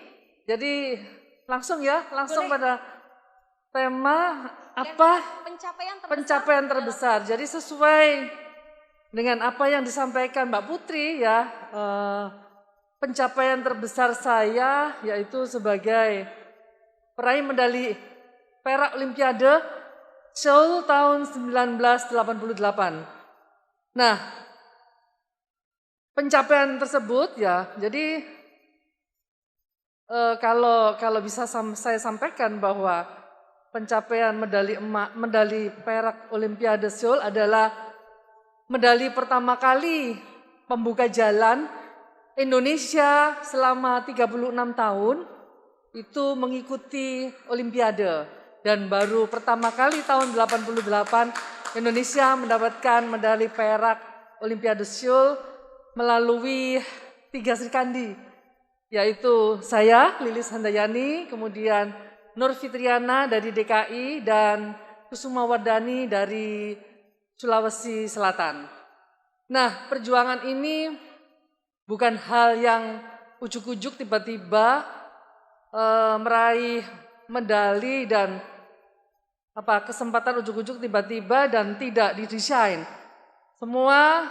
Jadi langsung pada tema apa? Pencapaian terbesar. Jadi sesuai dengan apa yang disampaikan Mbak Putri ya, pencapaian terbesar saya yaitu sebagai peraih medali perak Olimpiade Seoul tahun 1988. Nah, pencapaian tersebut ya, jadi kalau bisa saya sampaikan bahwa pencapaian medali perak Olimpiade Seoul adalah medali pertama kali pembuka jalan Indonesia selama 36 tahun itu mengikuti Olimpiade. Dan baru pertama kali tahun 88 Indonesia mendapatkan medali perak Olimpiade Seoul melalui 3 Srikandi. Yaitu saya, Lilis Handayani, kemudian Nur Fitriana dari DKI, dan Kusuma Wardani dari Sulawesi Selatan. Nah, perjuangan ini bukan hal yang ujuk-ujuk tiba-tiba meraih medali dan kesempatan ujuk-ujuk tiba-tiba dan tidak didesain. Semua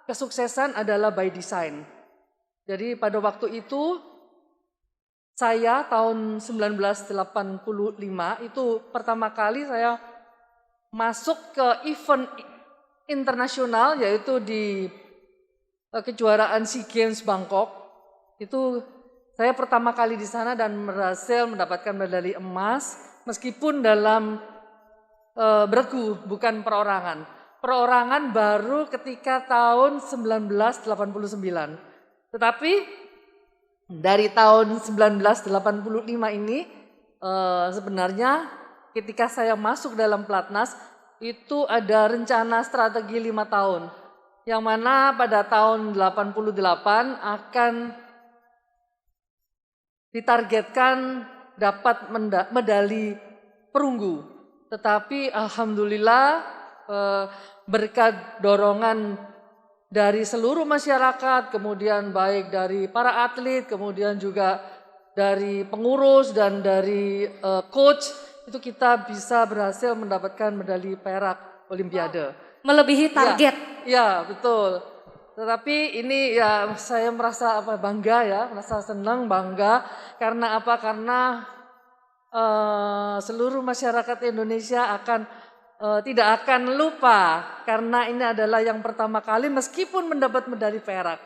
kesuksesan adalah by design. Jadi pada waktu itu saya tahun 1985 itu pertama kali saya masuk ke event internasional yaitu di kejuaraan SEA Games Bangkok. Itu saya pertama kali di sana dan berhasil mendapatkan medali emas meskipun dalam bergu bukan perorangan. Perorangan baru ketika tahun 1989. Tetapi dari tahun 1985 ini sebenarnya ketika saya masuk dalam Platnas itu ada rencana strategi 5 tahun. Yang mana pada tahun 88 akan ditargetkan dapat medali perunggu. Tetapi alhamdulillah berkat dorongan dari seluruh masyarakat, kemudian baik dari para atlet, kemudian juga dari pengurus dan dari coach, itu kita bisa berhasil mendapatkan medali perak Olimpiade. Melebihi target. Ya, betul. Tetapi ini ya saya merasa bangga ya, merasa senang, bangga. Karena apa? Karena seluruh masyarakat Indonesia tidak akan lupa karena ini adalah yang pertama kali meskipun mendapat medali perak.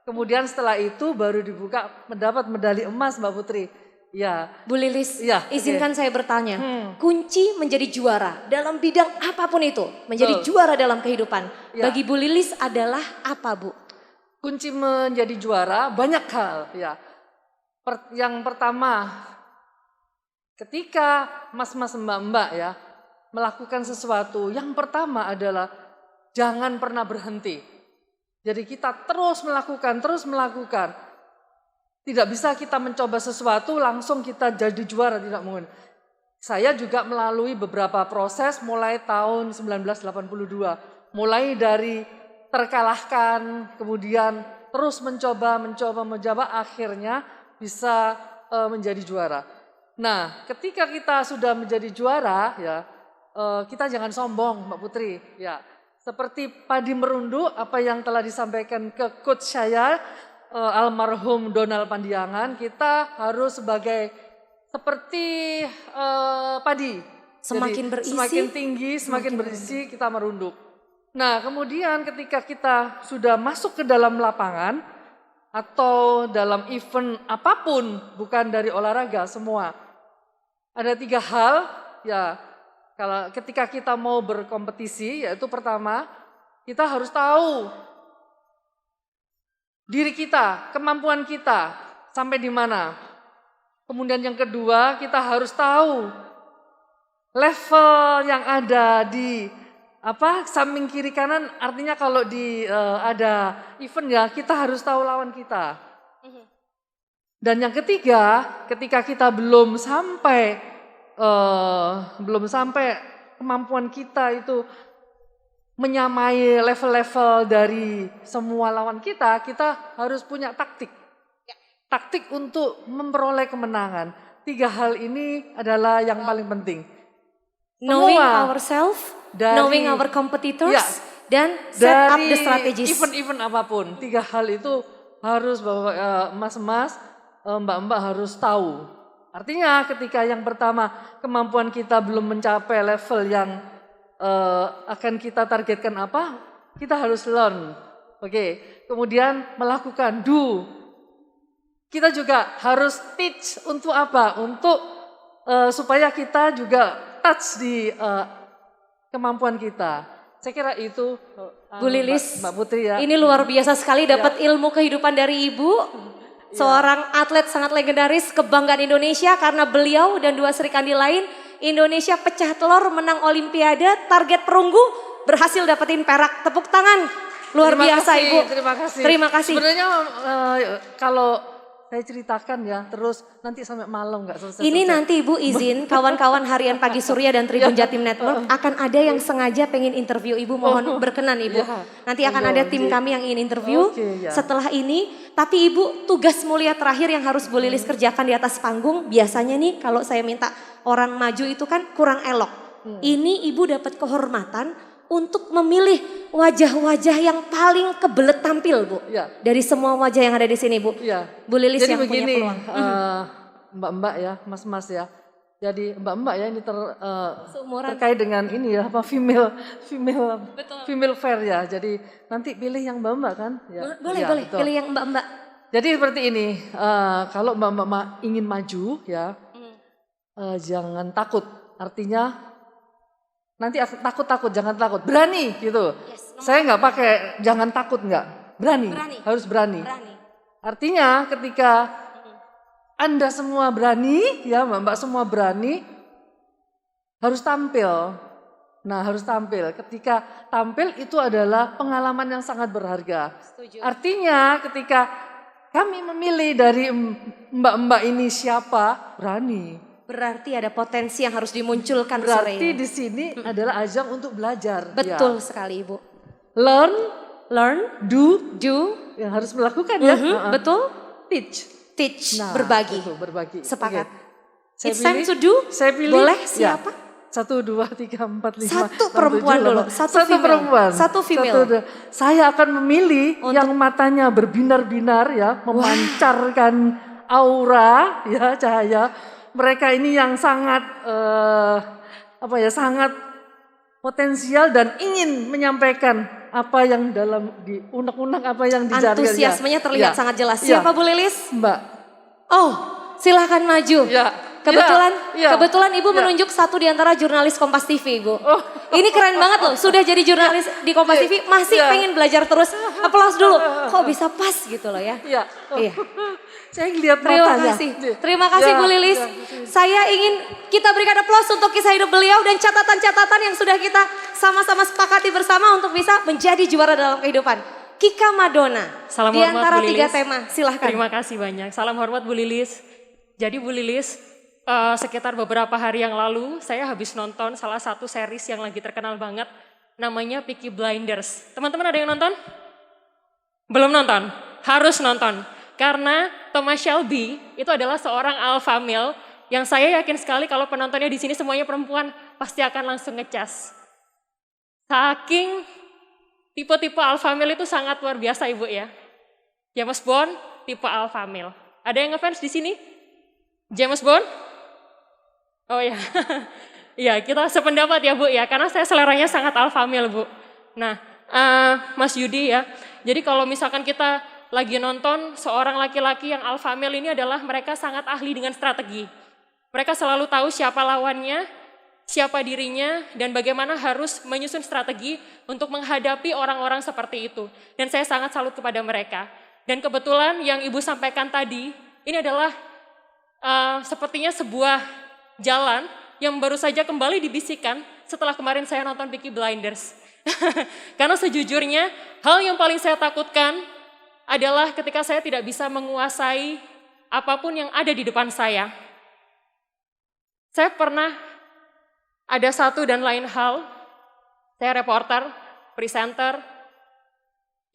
Kemudian setelah itu baru dibuka mendapat medali emas Mbak Putri. Ya. Bu Lilis, ya, izinkan saya bertanya. Kunci menjadi juara dalam bidang apapun itu, menjadi juara dalam kehidupan. Ya. Bagi Bu Lilis adalah apa, Bu? Kunci menjadi juara banyak hal ya. Yang pertama, ketika mas-mas mbak-mbak ya melakukan sesuatu, yang pertama adalah jangan pernah berhenti. Jadi kita terus melakukan. Tidak bisa kita mencoba sesuatu langsung kita jadi juara, tidak mungkin. Saya juga melalui beberapa proses mulai tahun 1982. Mulai dari terkalahkan, kemudian terus mencoba, akhirnya bisa menjadi juara. Nah, ketika kita sudah menjadi juara, ya kita jangan sombong, Mbak Putri. Ya, seperti padi merunduk, apa yang telah disampaikan ke coach saya, almarhum Donald Pandiangan, kita harus seperti padi, Semakin Jadi, berisi, semakin tinggi, semakin berisi kita merunduk. Nah, kemudian ketika kita sudah masuk ke dalam lapangan atau dalam event apapun, bukan dari olahraga semua. Ada 3 hal ya, kalau ketika kita mau berkompetisi, yaitu pertama, kita harus tahu diri kita, kemampuan kita sampai di mana. Kemudian yang kedua, kita harus tahu level yang ada di samping kiri kanan. Artinya kalau di ada event ya, kita harus tahu lawan kita. Dan yang ketiga, ketika kita belum sampai kemampuan kita itu menyamai level-level dari semua lawan kita, kita harus punya taktik. Taktik untuk memperoleh kemenangan. 3 hal ini adalah yang paling penting. knowing Semua ourselves, dari- knowing our competitors, Ya. dan set up dari the strategies. event-event apapun, 3 hal itu harus mas-mas, mbak-mbak harus tahu. Artinya ketika yang pertama kemampuan kita belum mencapai level yang akan kita targetkan apa, kita harus learn. Oke, kemudian melakukan do. Kita juga harus teach untuk apa? Untuk supaya kita juga touch di kemampuan kita. Saya kira itu Bu Lilis, Mbak Putri ya. ini luar biasa sekali dapat ilmu kehidupan dari Ibu. Seorang atlet sangat legendaris, kebanggaan Indonesia karena beliau dan 2 Sri Kandi lain. Indonesia pecah telur, menang Olimpiade, target perunggu, berhasil dapetin perak. Tepuk tangan, luar Terima biasa kasih, Ibu. Terima kasih. Terima kasih. Sebenarnya kalau saya ceritakan ya, terus nanti sampai malam nggak selesai. Ini nanti Ibu izin kawan-kawan Harian Pagi Surya dan Tribun Jatim Network akan ada yang sengaja pengen interview Ibu, mohon berkenan Ibu. Ya. Nanti akan ada tim kami yang ingin interview Oke, ya. setelah ini. Tapi Ibu, tugas mulia terakhir yang harus Bu Lilis kerjakan di atas panggung, biasanya nih kalau saya minta orang maju itu kan kurang elok. Ini Ibu dapat kehormatan untuk memilih wajah-wajah yang paling kebelet tampil Bu. Ya. Dari semua wajah yang ada di sini Bu. Iya. Bu Lilis Jadi yang punya begini, peluang. mbak-mbak ya, mas-mas ya. Jadi mbak-mbak ya ini Seumuran. terkait dengan ini ya, female fair ya. Jadi nanti pilih yang mbak-mbak kan? Ya. Boleh, Ya, boleh. betul. Pilih yang mbak-mbak. Jadi seperti ini, kalau mbak-mbak ingin maju ya, jangan takut. Artinya nanti takut, jangan takut, berani gitu. Saya nggak pakai jangan takut nggak, berani, harus berani. Artinya ketika Anda semua berani, ya mbak-mbak semua berani, harus tampil. Nah harus tampil, ketika tampil itu adalah pengalaman yang sangat berharga. Artinya ketika kami memilih dari mbak-mbak ini siapa, berani. Berarti ada potensi yang harus dimunculkan sore Berarti ini. di sini adalah ajang untuk belajar. Betul Ya. sekali Ibu. Learn, Do, yang harus melakukan ya. betul. Teach. Teach, Nah, berbagi. itu, berbagi. Sepakat. Oke. Saya It's time pilih- to do. Saya pilih. Boleh, Ya. siapa? 1, 2, 3, 4, 5. Satu perempuan dulu, satu female. perempuan. Satu female. Saya akan memilih yang matanya berbinar-binar ya, memancarkan aura ya, cahaya. Mereka ini yang sangat sangat potensial dan ingin menyampaikan apa yang dalam di unek-unek apa yang dicari. Antusiasmenya terlihat Ya. sangat jelas. Ya. Siapa Bu Lilis? Mbak. Oh, silakan maju. Ya. Kebetulan, Ya. kebetulan Ibu Ya. menunjuk satu di antara jurnalis Kompas TV, Ibu. Ini keren banget loh. Sudah jadi jurnalis di Kompas TV, masih Ya. pengen belajar terus. Aplaus dulu. Kok bisa pas gitu loh ya? Iya. Iya. Saya lihat Terima matanya. kasih. Terima kasih Ya, Bu Lilis. ya. Saya ingin kita berikan aplaus untuk kisah hidup beliau dan catatan-catatan yang sudah kita sama-sama sepakati bersama untuk bisa menjadi juara dalam kehidupan. Kika Madonna. Salam di hormat, antara Bu 3 Lilis. tema. Silahkan. Terima kasih banyak. Salam hormat Bu Lilis. Jadi Bu Lilis, sekitar beberapa hari yang lalu saya habis nonton salah satu series yang lagi terkenal banget. Namanya Peaky Blinders. Teman-teman ada yang nonton? Belum nonton? Harus nonton. Karena Thomas Shelby itu adalah seorang alpha male yang saya yakin sekali kalau penontonnya di sini semuanya perempuan pasti akan langsung ngecas. Saking tipe-tipe alpha male itu sangat luar biasa Ibu ya. James Bond tipe alpha male. Ada yang ngefans di sini? James Bond? Oh ya. Iya, kita sependapat ya Bu ya, karena saya seleranya sangat alfamil Bu. Nah, Mas Yudi ya, jadi kalau misalkan kita lagi nonton seorang laki-laki yang alfamil ini adalah mereka sangat ahli dengan strategi. Mereka selalu tahu siapa lawannya, siapa dirinya, dan bagaimana harus menyusun strategi untuk menghadapi orang-orang seperti itu. Dan saya sangat salut kepada mereka. Dan kebetulan yang Ibu sampaikan tadi, ini adalah sepertinya sebuah jalan yang baru saja kembali dibisikkan setelah kemarin saya nonton Peaky Blinders. Karena sejujurnya, hal yang paling saya takutkan adalah ketika saya tidak bisa menguasai apapun yang ada di depan saya. Saya pernah ada satu dan lain hal, saya reporter, presenter,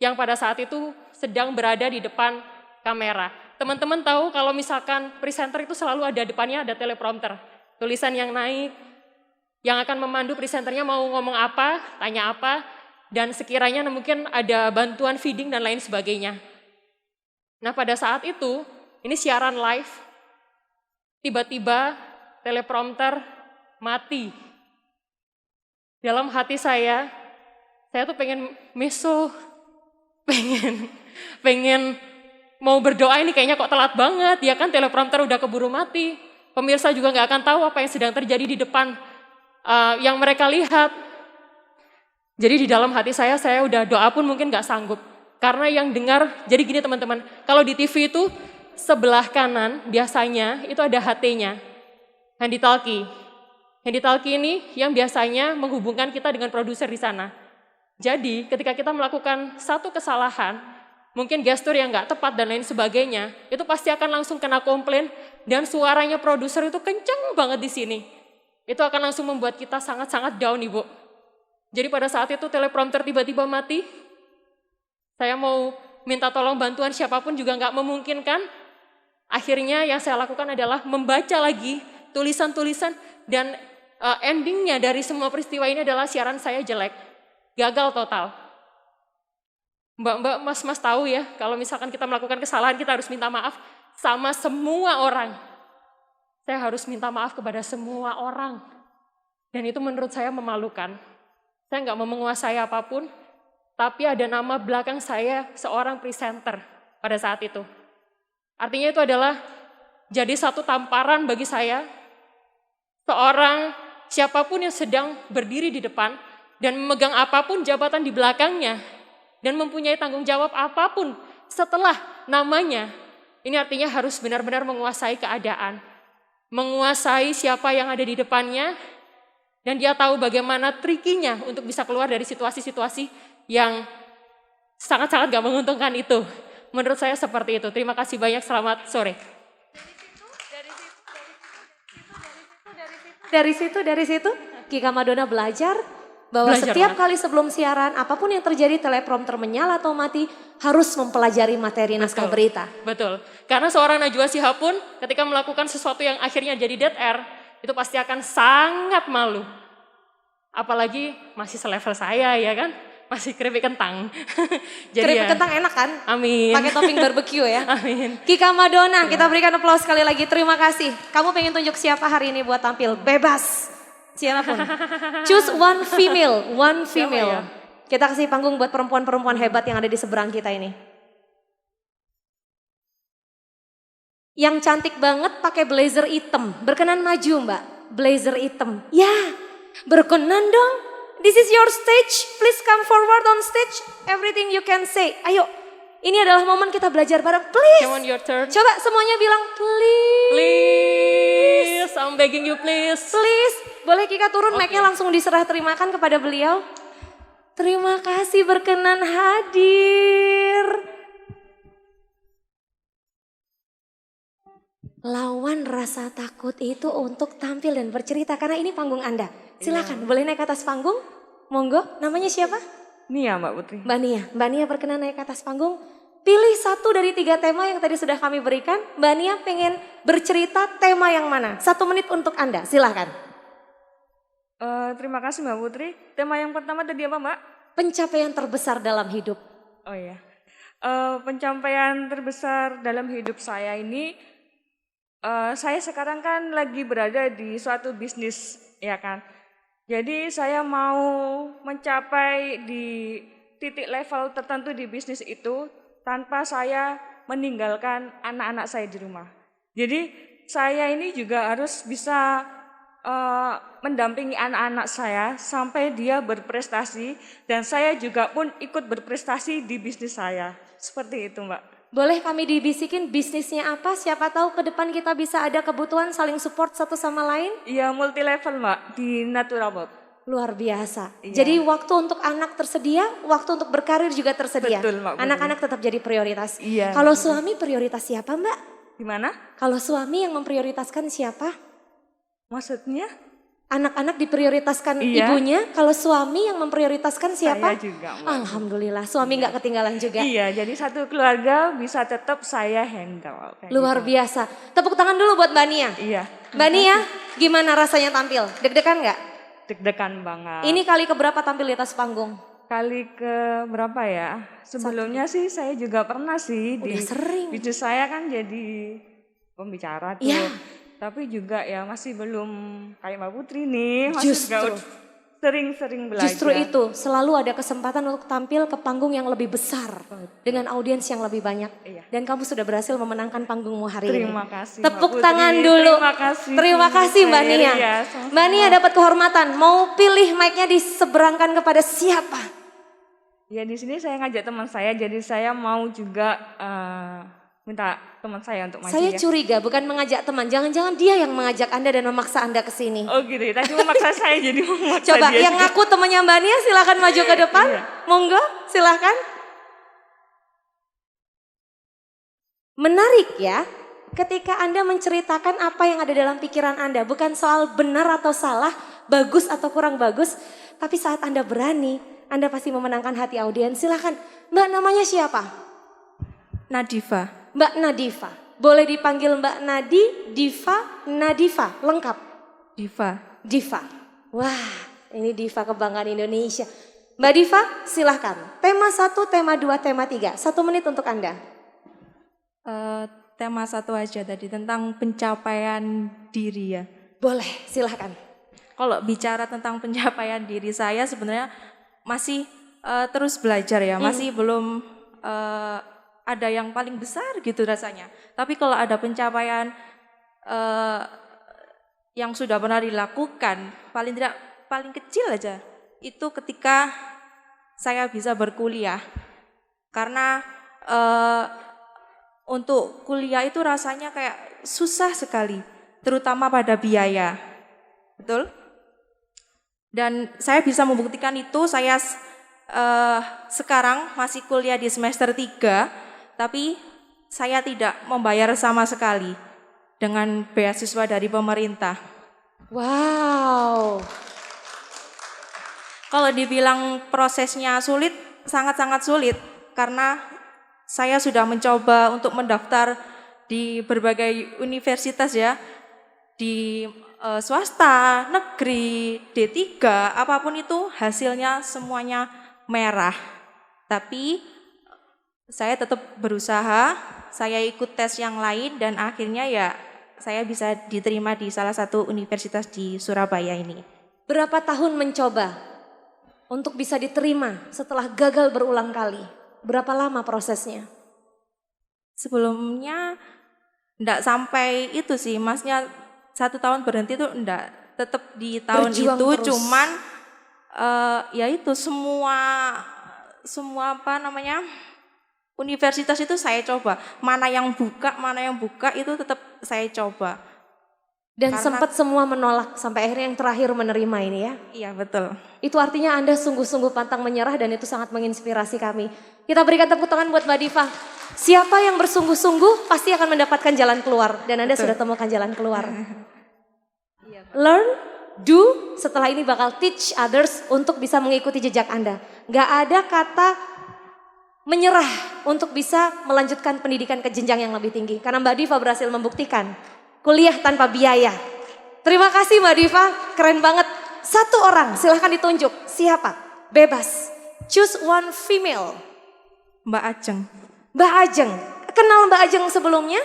yang pada saat itu sedang berada di depan kamera. Teman-teman tahu kalau misalkan presenter itu selalu ada depannya ada teleprompter, tulisan yang naik, yang akan memandu presenternya mau ngomong apa, tanya apa, dan sekiranya mungkin ada bantuan feeding dan lain sebagainya. Nah pada saat itu, ini siaran live, tiba-tiba teleprompter mati. Dalam hati saya tuh pengen meso, pengen mau berdoa ini kayaknya kok telat banget, ya kan teleprompter udah keburu mati. Pemirsa juga nggak akan tahu apa yang sedang terjadi di depan yang mereka lihat. Jadi di dalam hati saya udah doa pun mungkin gak sanggup. Karena yang dengar, jadi gini teman-teman, kalau di TV itu sebelah kanan biasanya itu ada HT-nya, handy talkie. Handy talkie ini yang biasanya menghubungkan kita dengan produser di sana. Jadi ketika kita melakukan satu kesalahan, mungkin gestur yang gak tepat dan lain sebagainya, itu pasti akan langsung kena komplain dan suaranya produser itu kenceng banget di sini. Itu akan langsung membuat kita sangat-sangat down Ibu. Jadi pada saat itu teleprompter tiba-tiba mati, saya mau minta tolong bantuan siapapun juga nggak memungkinkan. Akhirnya yang saya lakukan adalah membaca lagi tulisan-tulisan dan endingnya dari semua peristiwa ini adalah siaran saya jelek, gagal total. Mbak-mbak, mas-mas tahu ya, kalau misalkan kita melakukan kesalahan kita harus minta maaf sama semua orang. Saya harus minta maaf kepada semua orang. Dan itu menurut saya memalukan. Saya nggak mau menguasai apapun, tapi ada nama belakang saya seorang presenter pada saat itu. Artinya itu adalah jadi satu tamparan bagi saya, seorang siapapun yang sedang berdiri di depan dan memegang apapun jabatan di belakangnya dan mempunyai tanggung jawab apapun setelah namanya, ini artinya harus benar-benar menguasai keadaan, menguasai siapa yang ada di depannya, dan dia tahu bagaimana trikinya untuk bisa keluar dari situasi-situasi yang sangat-sangat gak menguntungkan itu. Menurut saya seperti itu. Terima kasih banyak, selamat sore. Dari situ, Kika Madonna belajar bahwa setiap kali sebelum siaran, apapun yang terjadi, teleprompter menyala atau mati, harus mempelajari materi naskah berita. Betul. Karena seorang Najwa Shihab pun ketika melakukan sesuatu yang akhirnya jadi dead air, itu pasti akan sangat malu. Apalagi masih selevel saya ya kan, masih keripik kentang. Jadi keripik kentang enak kan? Amin. Pakai topping barbecue ya. Amin. Kika Madonna, kita berikan aplaus sekali lagi. Terima kasih. Kamu pengen tunjuk siapa hari ini buat tampil? Bebas. Siapapun. Choose one female, one female. Kita kasih panggung buat perempuan-perempuan hebat yang ada di seberang kita ini. Yang cantik banget pakai blazer hitam. Berkenan maju Mbak, blazer hitam. Ya, berkenan dong. This is your stage, please come forward on stage. Everything you can say. Ayo, ini adalah momen kita belajar bareng. Please. Come on, your turn. Coba semuanya bilang please. Please, I'm begging you please. Please, boleh Kika turun, mic-nya langsung diserah terimakan kepada beliau. Terima kasih berkenan hadir. Lawan rasa takut itu untuk tampil dan bercerita karena ini panggung Anda. Silakan, boleh naik ke atas panggung? Monggo, namanya siapa? Nia Mbak Putri. Mbak Nia. Mbak Nia berkenan naik ke atas panggung. Pilih satu dari 3 tema yang tadi sudah kami berikan. Mbak Nia pengen bercerita tema yang mana? 1 menit untuk Anda, silakan. Terima kasih Mbak Putri. Tema yang pertama tadi apa Mbak? Pencapaian terbesar dalam hidup. Oh iya. Pencapaian terbesar dalam hidup saya ini, saya sekarang kan lagi berada di suatu bisnis ya kan. Jadi saya mau mencapai di titik level tertentu di bisnis itu tanpa saya meninggalkan anak-anak saya di rumah. Jadi saya ini juga harus bisa mendampingi anak-anak saya sampai dia berprestasi dan saya juga pun ikut berprestasi di bisnis saya. Seperti itu, Mbak. Boleh kami dibisikin bisnisnya apa? Siapa tahu ke depan kita bisa ada kebutuhan saling support satu sama lain. Iya, multi level, Mbak, di Naturabot. Luar biasa. Iya. Jadi waktu untuk anak tersedia, waktu untuk berkarir juga tersedia. Betul, Mbak. Anak-anak tetap jadi prioritas. Iya. Kalau suami prioritas siapa, Mbak? Gimana? Kalau suami yang memprioritaskan siapa? Maksudnya? Anak-anak diprioritaskan Iya. ibunya, kalau suami yang memprioritaskan siapa? Saya juga, Mbak. Alhamdulillah, suami nggak ketinggalan juga. Iya, jadi satu keluarga bisa tetap saya handle. Kayak Luar gitu. biasa. Tepuk tangan dulu buat Mbak Nia. Iya. Mbak Nia, gimana rasanya tampil? Deg-degan nggak? Deg-degan banget. Ini kali keberapa tampil di atas panggung? Kali ke berapa ya? Sebelumnya sih saya juga pernah sih Udah sering. bisnis saya kan jadi pembicara tuh. Iya. Tapi juga ya masih belum kayak Mbak Putri nih. Masih Justru. juga sering-sering belajar. Justru itu, selalu ada kesempatan untuk tampil ke panggung yang lebih besar. Dengan audiens yang lebih banyak. Iya. Dan kamu sudah berhasil memenangkan panggungmu hari ini. Terima kasih. Tepuk Mbak Putri. tangan dulu. Terima kasih. Terima kasih Mbak Saya Nia. Ria, sama-sama. Mbak Nia dapat kehormatan. Mau pilih mic-nya diseberangkan kepada siapa? Ya di sini saya ngajak teman saya, jadi saya mau juga minta teman saya untuk maju Saya ya. curiga bukan mengajak teman. Jangan-jangan dia yang mengajak Anda dan memaksa Anda ke sini. Oh gitu ya, tadi memaksa saya jadi memaksa Coba dia yang juga. ngaku temannya Mbak Nia silahkan maju ke depan. Iya. Monggo silahkan. Menarik ya. Ketika Anda menceritakan apa yang ada dalam pikiran Anda. Bukan soal benar atau salah, bagus atau kurang bagus. Tapi saat Anda berani, Anda pasti memenangkan hati audiens. Silahkan. Mbak namanya siapa? Nadifa. Mbak Nadifa. Boleh dipanggil Mbak Nadi, Diva, Nadifa. Lengkap. Diva. Diva. Wah, ini Diva kebanggaan Indonesia. Mbak Diva, silahkan. Tema 1, tema 2, tema 3. 1 menit untuk Anda. Tema 1 aja tadi tentang pencapaian diri ya. Boleh, silahkan. Kalau bicara tentang pencapaian diri saya sebenarnya masih terus belajar ya, masih belum ada yang paling besar gitu rasanya. Tapi kalau ada pencapaian yang sudah pernah dilakukan, paling tidak paling kecil aja, itu ketika saya bisa berkuliah. Karena untuk kuliah itu rasanya kayak susah sekali, terutama pada biaya. Betul? Dan saya bisa membuktikan itu, saya sekarang masih kuliah di semester 3, tapi saya tidak membayar sama sekali dengan beasiswa dari pemerintah. Wow. Kalau dibilang prosesnya sulit, sangat-sangat sulit karena saya sudah mencoba untuk mendaftar di berbagai universitas ya, di swasta, negeri, D3, apapun itu hasilnya semuanya merah. Tapi saya tetap berusaha, saya ikut tes yang lain dan akhirnya ya saya bisa diterima di salah satu universitas di Surabaya ini. Berapa tahun mencoba untuk bisa diterima setelah gagal berulang kali? Berapa lama prosesnya? Sebelumnya enggak sampai itu sih, masnya 1 tahun berhenti tuh enggak, tetap di tahun Berjuang itu terus. cuman ya itu semua apa namanya universitas itu saya coba, mana yang buka itu tetap saya coba. Dan Karena- sempat semua menolak sampai akhirnya yang terakhir menerima ini ya. Iya betul. Itu artinya Anda sungguh-sungguh pantang menyerah dan itu sangat menginspirasi kami. Kita berikan tepuk tangan buat Mbak Diva. Siapa yang bersungguh-sungguh pasti akan mendapatkan jalan keluar dan Anda sudah temukan jalan keluar. Learn, do, setelah ini bakal teach others untuk bisa mengikuti jejak Anda. Gak ada kata menyerah untuk bisa melanjutkan pendidikan ke jenjang yang lebih tinggi. Karena Mbak Diva berhasil membuktikan kuliah tanpa biaya. Terima kasih Mbak Diva, keren banget. 1 orang, silahkan ditunjuk. Siapa? Bebas. Choose one female. Mbak Ajeng. Mbak Ajeng. Kenal Mbak Ajeng sebelumnya?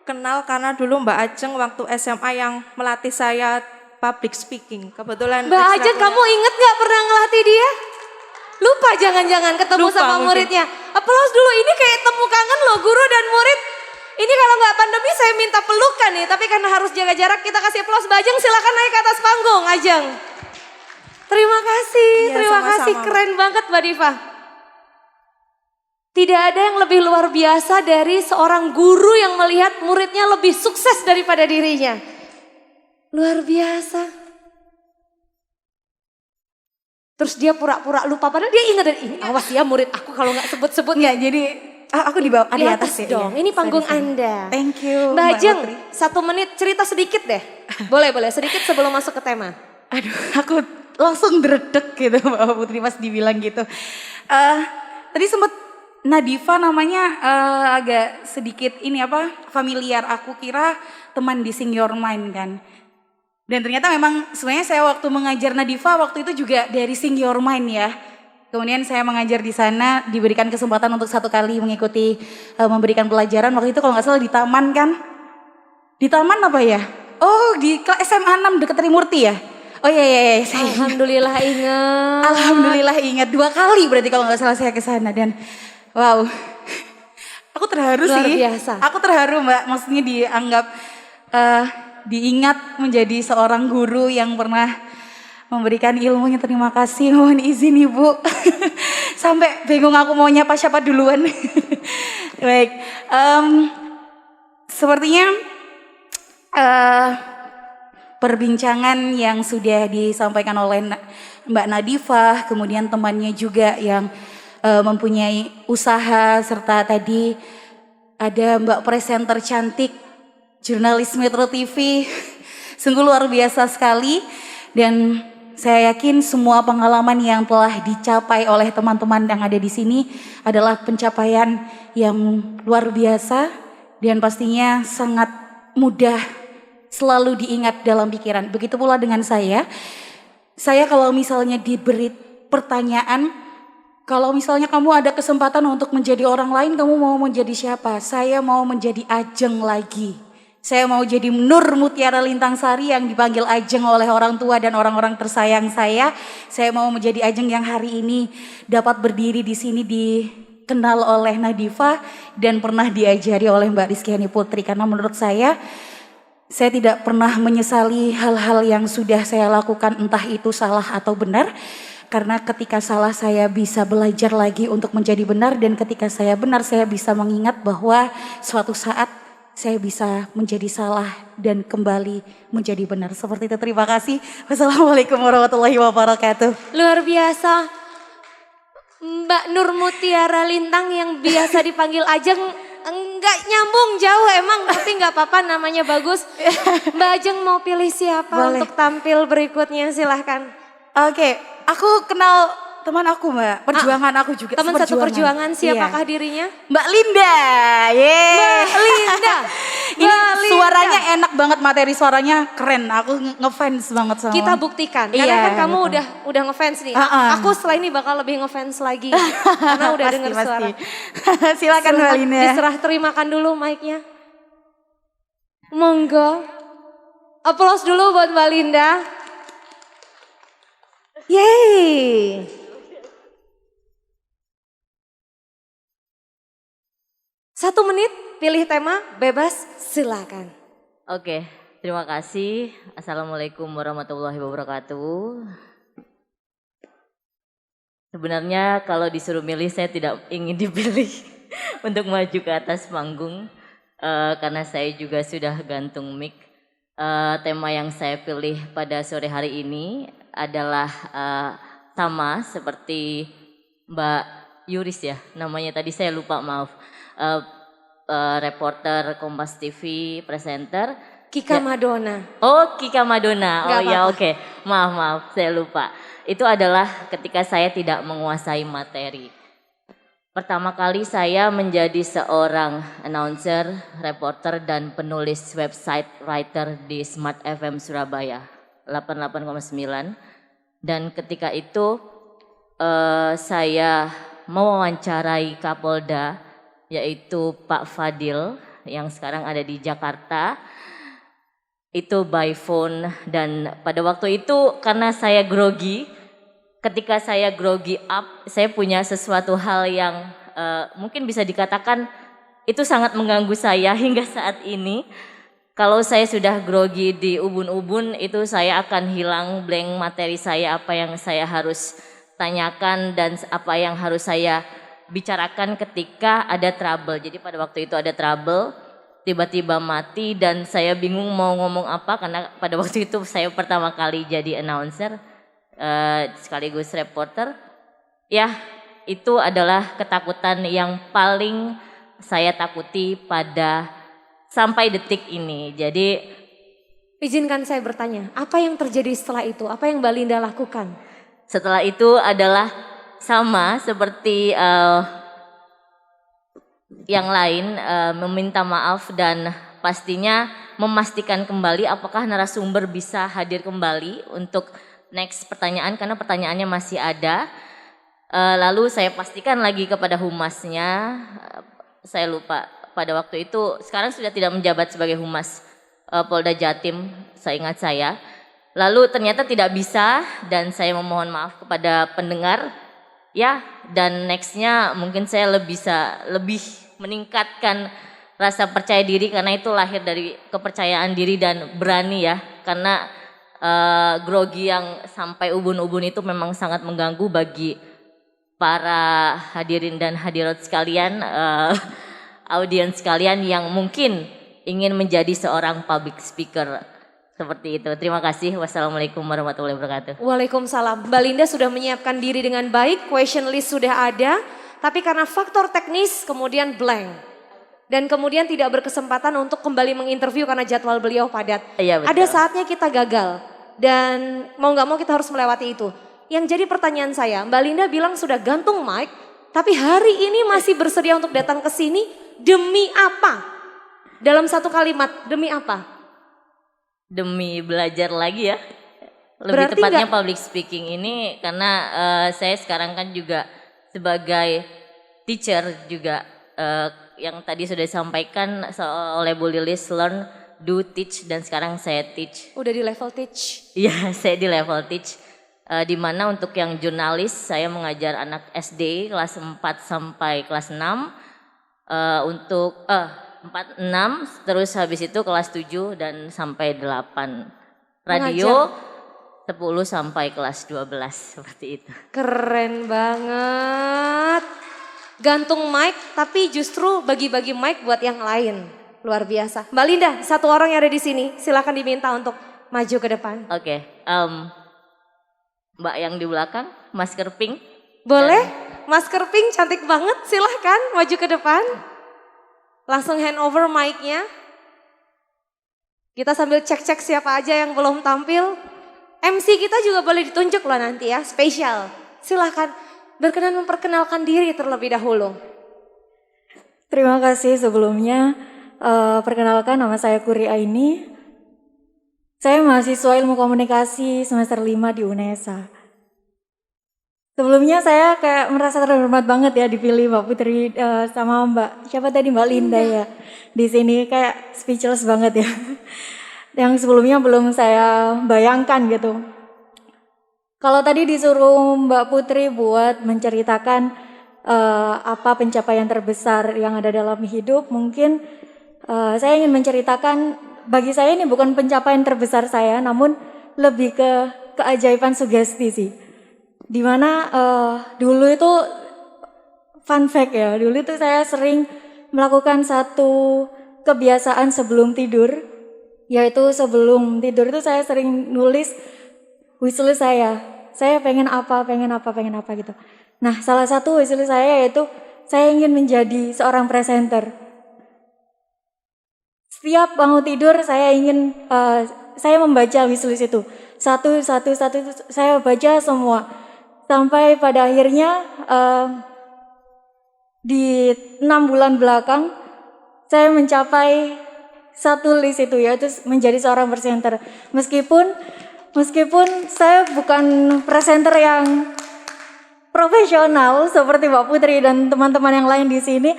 Kenal karena dulu Mbak Ajeng waktu SMA yang melatih saya public speaking. Kebetulan Mbak Ajeng, kamu inget gak pernah ngelatih dia? Lupa jangan-jangan ketemu Lupa sama mungkin. muridnya. Aplaus dulu, ini kayak temu kangen loh guru dan murid. Ini kalau nggak pandemi saya minta pelukan nih, tapi karena harus jaga jarak kita kasih aplaus. Mbak Ajeng silakan naik ke atas panggung, Ajeng. Terima kasih, Iya, terima sama-sama. kasih, keren banget Mbak Diva. Tidak ada yang lebih luar biasa dari seorang guru yang melihat muridnya lebih sukses daripada dirinya. Luar biasa. Terus dia pura-pura lupa, padahal dia ingat dan ini awas ya murid aku kalau nggak sebut-sebut. Enggak, jadi aku di bawah, Di di atas atas ya. dong, iya. ini panggung Sorry. Anda. Thank you. Mbak Ajeng, Putri. 1 menit cerita sedikit deh. Boleh, sedikit sebelum masuk ke tema. Aduh, aku langsung dredeg gitu Mbak Putri pas dibilang gitu. Tadi sempat Nadifa namanya agak sedikit ini apa familiar. Aku kira teman di Sing Your Mind kan. Dan ternyata memang sebenarnya saya waktu mengajar Nadifa waktu itu juga dari Sing Your Mind ya. Kemudian saya mengajar di sana, diberikan kesempatan untuk 1 kali mengikuti memberikan pelajaran. Waktu itu kalau nggak salah di taman kan? Di taman apa ya? Oh di SMA 6 dekat Trimurti ya? Oh iya, saya Alhamdulillah ingat. Alhamdulillah ingat 2 kali berarti kalau nggak salah saya ke sana dan wow, aku terharu Luar sih. biasa. Aku terharu Mbak, maksudnya dianggap diingat menjadi seorang guru yang pernah memberikan ilmunya. Terima kasih, mohon izin Ibu. Sampai bingung aku mau nyapa siapa duluan. Baik, sepertinya perbincangan yang sudah disampaikan oleh Mbak Nadifa, kemudian temannya juga yang mempunyai usaha, serta tadi ada Mbak presenter cantik, jurnalis Metro TV, sungguh luar biasa sekali. Dan saya yakin semua pengalaman yang telah dicapai oleh teman-teman yang ada di sini adalah pencapaian yang luar biasa dan pastinya sangat mudah selalu diingat dalam pikiran. Begitu pula dengan saya kalau misalnya diberi pertanyaan, kalau misalnya kamu ada kesempatan untuk menjadi orang lain, kamu mau menjadi siapa? Saya mau menjadi Ajeng lagi. Saya mau jadi Nur Mutiara Lintang Sari yang dipanggil Ajeng oleh orang tua dan orang-orang tersayang saya. Saya mau menjadi Ajeng yang hari ini dapat berdiri di sini dikenal oleh Nadifa dan pernah diajari oleh Mbak Rizkyani Putri. Karena menurut saya tidak pernah menyesali hal-hal yang sudah saya lakukan, entah itu salah atau benar. Karena ketika salah saya bisa belajar lagi untuk menjadi benar, dan ketika saya benar saya bisa mengingat bahwa suatu saat saya bisa menjadi salah dan kembali menjadi benar. Seperti itu, terima kasih. Wassalamualaikum warahmatullahi wabarakatuh. Luar biasa. Mbak Nur Mutiara Lintang yang biasa dipanggil Ajeng, enggak nyambung jauh emang, tapi enggak apa-apa, namanya bagus. Mbak Ajeng mau pilih siapa Boleh. untuk tampil berikutnya, silahkan. Oke, aku kenal teman aku Mbak, perjuangan aku juga. Teman satu perjuangan, siapakah Iya. dirinya? Mbak Linda, Mbak Linda. Ini Mbak Linda. suaranya enak banget, materi suaranya keren. Aku ngefans banget sama. Kita buktikan, karena Iya, kan kamu betul. udah ngefans nih. Heeh. Aku setelah ini bakal lebih ngefans lagi, karena udah Pasti, dengar pasti. suara. Silakan Mbak Linda. Diserah terimakan dulu mic-nya. Monggo. Aplaus dulu buat Mbak Linda. Yeay. Satu menit, pilih tema, bebas, silakan. Oke, terima kasih. Assalamualaikum warahmatullahi wabarakatuh. Sebenarnya kalau disuruh milih saya tidak ingin dipilih untuk maju ke atas panggung karena saya juga sudah gantung mic. Tema yang saya pilih pada sore hari ini adalah sama seperti Mbak Yuris ya, namanya tadi saya lupa, maaf. Reporter Kompas TV, presenter Kika ya. Madonna. Oh, Kika Madonna. Nggak Oh ya, apa-apa. oke. Maaf, saya lupa. Itu adalah ketika saya tidak menguasai materi. Pertama kali saya menjadi seorang announcer, reporter dan penulis website writer di Smart FM Surabaya 88,9. Dan ketika itu saya mewawancarai Kapolda, yaitu Pak Fadil yang sekarang ada di Jakarta. itu by phone, dan pada waktu itu karena saya grogi, ketika saya grogi up, saya punya sesuatu hal yang mungkin bisa dikatakan itu sangat mengganggu saya hingga saat ini. Kalau saya sudah grogi di ubun-ubun, itu saya akan hilang blank materi saya, apa yang saya harus tanyakan dan apa yang harus saya bicarakan ketika ada trouble. Jadi pada waktu itu ada trouble, tiba-tiba mati dan saya bingung mau ngomong apa karena pada waktu itu saya pertama kali jadi announcer sekaligus reporter. Ya, itu adalah ketakutan yang paling saya takuti pada sampai detik ini. Jadi Izinkan saya bertanya, apa yang terjadi setelah itu? Apa yang Mbak Linda lakukan? setelah itu adalah sama seperti yang lain, meminta maaf dan pastinya memastikan kembali apakah narasumber bisa hadir kembali untuk next pertanyaan karena pertanyaannya masih ada. Lalu saya pastikan lagi kepada humasnya, saya lupa pada waktu itu, sekarang sudah tidak menjabat sebagai humas Polda Jatim, seingat saya. Lalu ternyata tidak bisa dan saya memohon maaf kepada pendengar. Ya, dan nextnya mungkin saya lebih meningkatkan rasa percaya diri karena itu lahir dari kepercayaan diri dan berani ya. Karena grogi yang sampai ubun-ubun itu memang sangat mengganggu bagi para hadirin dan hadirat sekalian, audiens sekalian yang mungkin ingin menjadi seorang public speaker. Seperti itu. Terima kasih. Wassalamualaikum warahmatullahi wabarakatuh. Waalaikumsalam. Mbak Linda sudah menyiapkan diri dengan baik, question list sudah ada, tapi karena faktor teknis kemudian blank. Dan kemudian tidak berkesempatan untuk kembali menginterview karena jadwal beliau padat. Iya, betul. Ada saatnya kita gagal dan mau gak mau kita harus melewati itu. Yang jadi pertanyaan saya, Mbak Linda bilang sudah gantung mic, tapi hari ini masih bersedia untuk datang ke sini demi apa? Dalam satu kalimat, demi apa? Demi belajar lagi ya. Lebih Berarti tepatnya public speaking ini karena saya sekarang kan juga sebagai teacher juga yang tadi sudah disampaikan oleh Bu Lilis, learn, do, teach, dan sekarang saya teach. Udah di level teach? Iya, saya di level teach. Di mana untuk yang jurnalis saya mengajar anak SD kelas 4 sampai kelas 6. Untuk 4, 6, terus habis itu kelas 7 dan sampai 8. Radio 10 sampai kelas 12, seperti itu. Keren banget. Gantung mic tapi justru bagi-bagi mic buat yang lain. Luar biasa. Mbak Linda, satu orang yang ada di sini, silakan diminta untuk maju ke depan. Oke, Mbak yang di belakang, masker pink. Boleh? Masker pink cantik banget, silahkan maju ke depan. Langsung hand over mic-nya. Kita sambil cek-cek siapa aja yang belum tampil. MC kita juga boleh ditunjuk loh nanti ya, spesial. Silahkan berkenan memperkenalkan diri terlebih dahulu. Terima kasih sebelumnya. Perkenalkan nama saya Kuri Aini. Saya mahasiswa ilmu komunikasi semester 5 di UNESA. Sebelumnya saya kayak merasa terhormat banget ya dipilih Mbak Putri sama Mbak siapa tadi Mbak Linda ya di sini, kayak speechless banget ya. Yang sebelumnya belum saya bayangkan gitu. Kalau tadi disuruh Mbak Putri buat menceritakan apa pencapaian terbesar yang ada dalam hidup, mungkin saya ingin menceritakan bagi saya ini bukan pencapaian terbesar saya, namun lebih ke keajaiban sugesti sih. Dimana dulu itu fun fact ya, dulu itu saya sering melakukan satu kebiasaan sebelum tidur, yaitu sebelum tidur itu saya sering nulis wishlist saya pengen apa gitu. Nah salah satu wishlist saya yaitu saya ingin menjadi seorang presenter. Setiap bangun tidur saya ingin saya membaca wishlist itu satu saya baca semua. Sampai pada akhirnya di 6 bulan belakang saya mencapai satu list itu, yaitu menjadi seorang presenter. Meskipun saya bukan presenter yang profesional seperti Mbak Putri dan teman-teman yang lain di sini,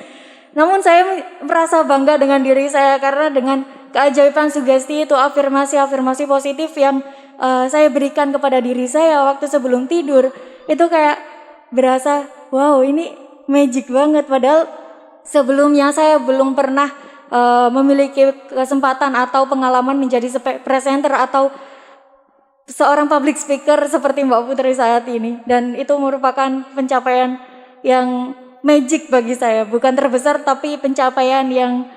namun saya merasa bangga dengan diri saya karena dengan keajaiban sugesti itu, afirmasi-afirmasi positif yang saya berikan kepada diri saya waktu sebelum tidur, itu kayak berasa, wow ini magic banget. Padahal sebelumnya saya belum pernah memiliki kesempatan atau pengalaman menjadi presenter atau seorang public speaker seperti Mbak Putri saat ini. Dan itu merupakan pencapaian yang magic bagi saya. Bukan terbesar tapi pencapaian yang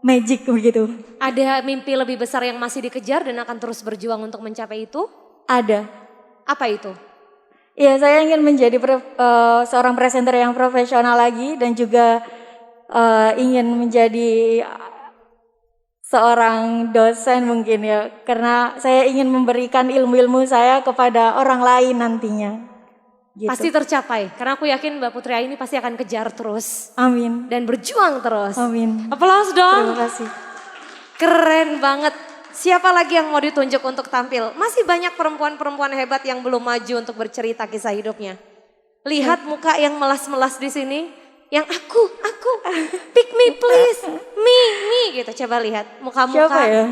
magic begitu. Ada mimpi lebih besar yang masih dikejar dan akan terus berjuang untuk mencapai itu? Ada. Apa itu? Ya, saya ingin menjadi seorang presenter yang profesional lagi dan juga ingin menjadi seorang dosen mungkin ya, karena saya ingin memberikan ilmu-ilmu saya kepada orang lain nantinya. Gitu. Pasti tercapai, karena aku yakin Mbak Putri ini pasti akan kejar terus. Amin. Dan berjuang terus. Amin. Aplaus dong. Terima kasih. Keren banget. Siapa lagi yang mau ditunjuk untuk tampil? Masih banyak perempuan-perempuan hebat yang belum maju untuk bercerita kisah hidupnya. Lihat muka yang melas-melas di sini. Yang aku, pick me please, me gitu. Coba lihat muka-muka. Siapa ya?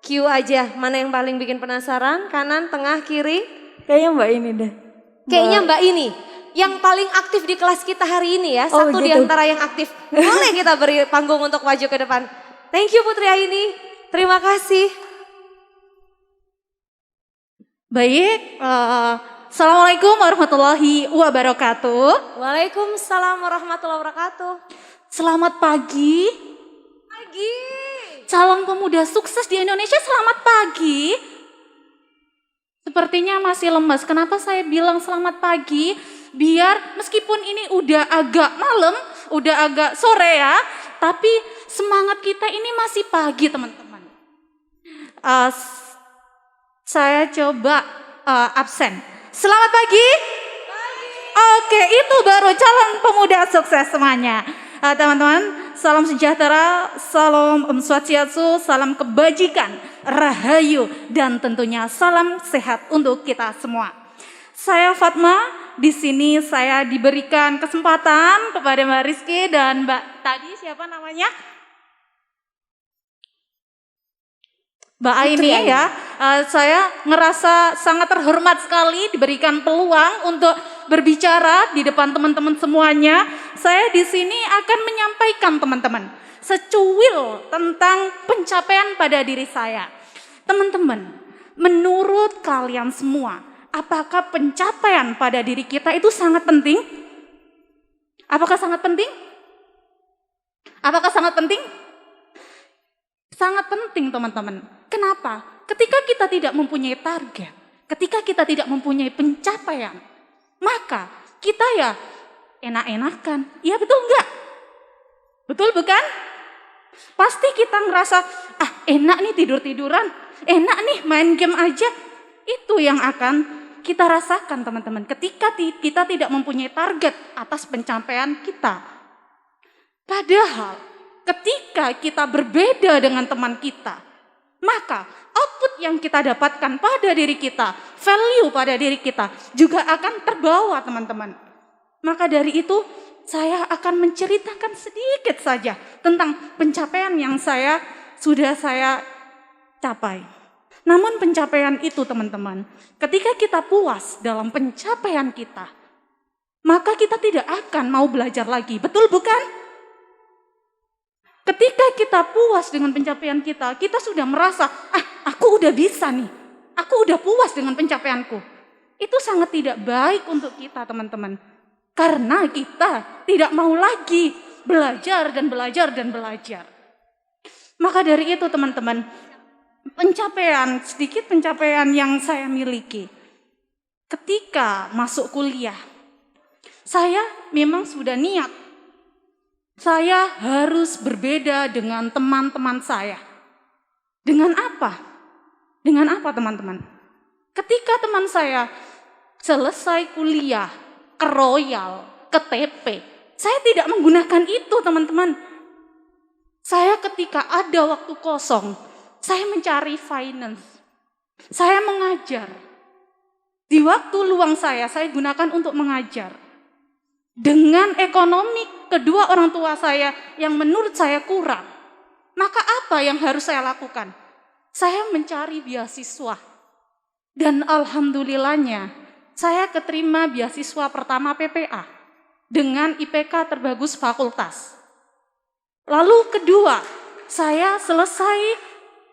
Q aja, mana yang paling bikin penasaran? Kanan, tengah, kiri? Kayaknya Mbak ini deh. Kayaknya Mbak ini. Yang paling aktif di kelas kita hari ini ya. Oh, Satu gitu. di antara yang aktif. Boleh kita beri panggung untuk maju ke depan. Thank you Putri Aini. Terima kasih. Baik, Assalamualaikum warahmatullahi wabarakatuh. Waalaikumsalam warahmatullahi wabarakatuh. Selamat pagi. Pagi. Calon pemuda sukses di Indonesia, selamat pagi. Sepertinya masih lemas. Kenapa saya bilang selamat pagi? Biar meskipun ini udah agak malam, udah agak sore ya, tapi semangat kita ini masih pagi teman-teman. Saya coba absen. Selamat pagi. Oke, itu baru calon pemuda sukses semuanya. Teman-teman, salam sejahtera, salam Om Swastiastu, salam kebajikan, rahayu, dan tentunya salam sehat untuk kita semua. Saya Fatma, di sini saya diberikan kesempatan kepada Mbak Rizky dan Mbak tadi siapa namanya? Mbak Aini ya, saya ngerasa sangat terhormat sekali diberikan peluang untuk berbicara di depan teman-teman semuanya. Saya di sini akan menyampaikan teman-teman secuil tentang pencapaian pada diri saya. Teman-teman, menurut kalian semua, apakah pencapaian pada diri kita itu sangat penting? Apakah sangat penting? Apakah sangat penting? Sangat penting teman-teman. Kenapa? Ketika kita tidak mempunyai target, ketika kita tidak mempunyai pencapaian, maka kita ya enak-enakan. Iya betul enggak? Betul bukan? Pasti kita ngerasa, enak nih tidur-tiduran, enak nih main game aja. Itu yang akan kita rasakan teman-teman. Ketika kita tidak mempunyai target atas pencapaian kita. Padahal ketika kita berbeda dengan teman kita, maka output yang kita dapatkan pada diri kita, value pada diri kita juga akan terbawa teman-teman. Maka dari itu saya akan menceritakan sedikit saja tentang pencapaian yang sudah saya capai. Namun pencapaian itu teman-teman, ketika kita puas dalam pencapaian kita, maka kita tidak akan mau belajar lagi. Betul bukan? Ketika kita puas dengan pencapaian kita, kita sudah merasa, aku udah bisa nih, aku udah puas dengan pencapaianku. Itu sangat tidak baik untuk kita teman-teman. Karena kita tidak mau lagi belajar dan belajar dan belajar. Maka dari itu teman-teman, sedikit pencapaian yang saya miliki. Ketika masuk kuliah, saya memang sudah niat. Saya harus berbeda dengan teman-teman saya. Dengan apa? Dengan apa teman-teman? Ketika teman saya selesai kuliah, ke Royal, ke TP, saya tidak menggunakan itu teman-teman. Saya ketika ada waktu kosong, saya mencari finance. Saya mengajar. Di waktu luang saya gunakan untuk mengajar. Dengan ekonomi kedua orang tua saya yang menurut saya kurang, Maka apa yang harus saya lakukan? Saya mencari beasiswa. Dan alhamdulillahnya saya keterima beasiswa pertama PPA dengan IPK terbagus fakultas. Lalu kedua, saya selesai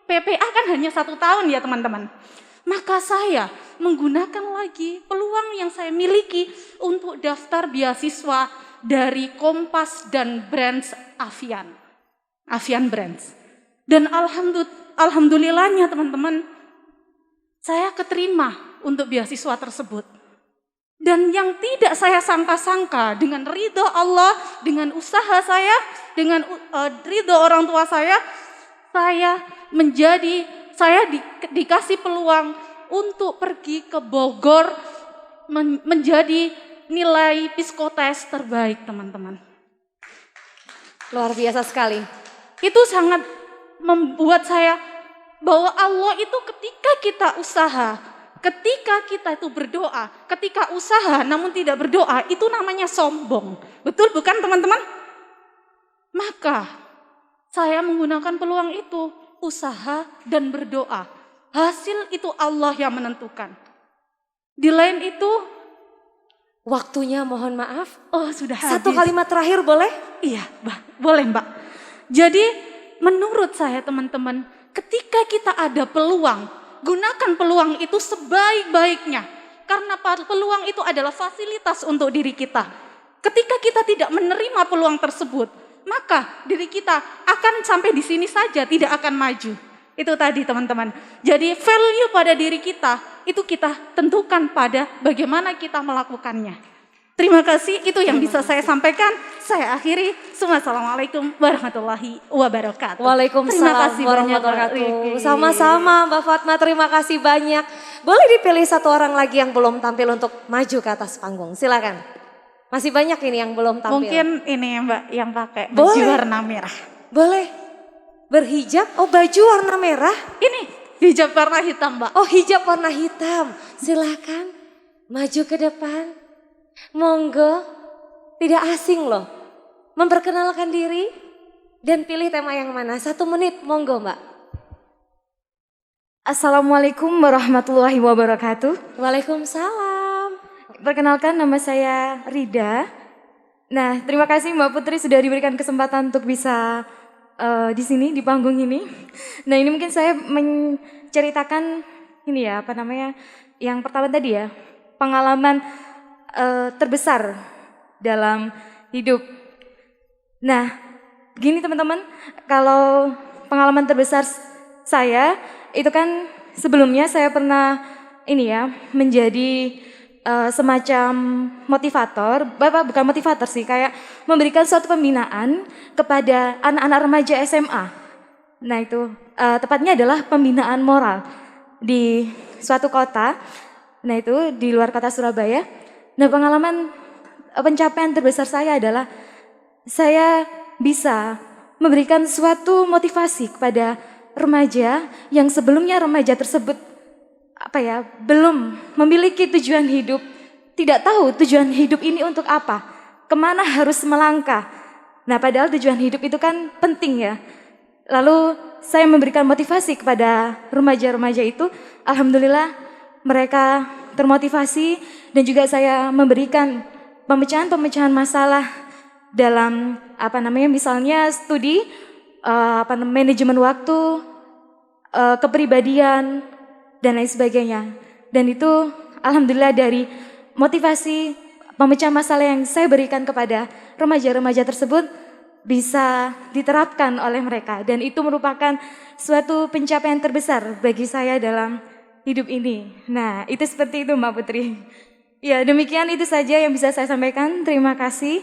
PPA kan hanya 1 tahun ya teman-teman. Maka saya menggunakan lagi peluang yang saya miliki untuk daftar beasiswa dari Kompas dan Brands Avian Brands. Dan alhamdulillahnya teman-teman, saya keterima untuk beasiswa tersebut. Dan yang tidak saya sangka-sangka, dengan ridho Allah, dengan usaha saya, dengan ridho orang tua saya dikasih peluang untuk pergi ke Bogor menjadi nilai psikotes terbaik, teman-teman. Luar biasa sekali. Itu sangat membuat saya bahwa Allah itu ketika kita usaha, ketika kita itu berdoa, ketika usaha namun tidak berdoa, itu namanya sombong. Betul bukan teman-teman? Maka saya menggunakan peluang itu, usaha dan berdoa. Hasil itu Allah yang menentukan. Di lain itu, waktunya mohon maaf. Oh sudah habis. 1 kalimat terakhir boleh? Iya, boleh Mbak. Jadi menurut saya teman-teman, ketika kita ada peluang, gunakan peluang itu sebaik-baiknya. Karena peluang itu adalah fasilitas untuk diri kita. Ketika kita tidak menerima peluang tersebut, maka diri kita akan sampai di sini saja, tidak akan maju. Itu tadi teman-teman. Jadi value pada diri kita, itu kita tentukan pada bagaimana kita melakukannya. Terima kasih, itu yang bisa saya sampaikan. Saya akhiri. Assalamualaikum warahmatullahi wabarakatuh. Waalaikumsalam Terima kasih banyak, warahmatullahi Mbak wabarakatuh. Riki. Sama-sama Mbak Fatma, terima kasih banyak. Boleh dipilih 1 orang lagi yang belum tampil untuk maju ke atas panggung. Silakan. Masih banyak ini yang belum tampil. Mungkin ini Mbak yang pakai Boleh. baju warna merah. Boleh. Berhijab, oh baju warna merah. Ini hijab warna hitam Mbak. Oh hijab warna hitam. Silakan maju ke depan. Monggo, tidak asing loh. Memperkenalkan diri dan pilih tema yang mana. 1 menit, monggo Mbak. Assalamualaikum warahmatullahi wabarakatuh. Waalaikumsalam. Perkenalkan, nama saya Rida. Nah, terima kasih Mbak Putri sudah diberikan kesempatan untuk bisa di sini, di panggung ini. Nah, ini mungkin saya menceritakan ini ya, apa namanya, yang pertama tadi ya, pengalaman terbesar dalam hidup. Nah, gini teman-teman, kalau pengalaman terbesar saya, itu kan sebelumnya saya pernah ini ya, menjadi semacam motivator, bukan motivator sih, kayak memberikan suatu pembinaan kepada anak-anak remaja SMA. Nah itu tepatnya adalah pembinaan moral di suatu kota, nah itu di luar kota Surabaya. Nah pengalaman pencapaian terbesar saya adalah saya bisa memberikan suatu motivasi kepada remaja yang sebelumnya remaja tersebut belum memiliki tujuan hidup, tidak tahu tujuan hidup ini untuk apa, kemana harus melangkah. Nah padahal tujuan hidup itu kan penting ya. Lalu saya memberikan motivasi kepada remaja-remaja itu, alhamdulillah mereka termotivasi dan juga saya memberikan pemecahan-pemecahan masalah dalam misalnya studi, manajemen waktu, kepribadian dan lain sebagainya. Dan itu alhamdulillah dari motivasi pemecahan masalah yang saya berikan kepada remaja-remaja tersebut bisa diterapkan oleh mereka, dan itu merupakan suatu pencapaian terbesar bagi saya dalam hidup ini. Nah, itu seperti itu Mbak Putri. Ya, demikian itu saja yang bisa saya sampaikan. Terima kasih.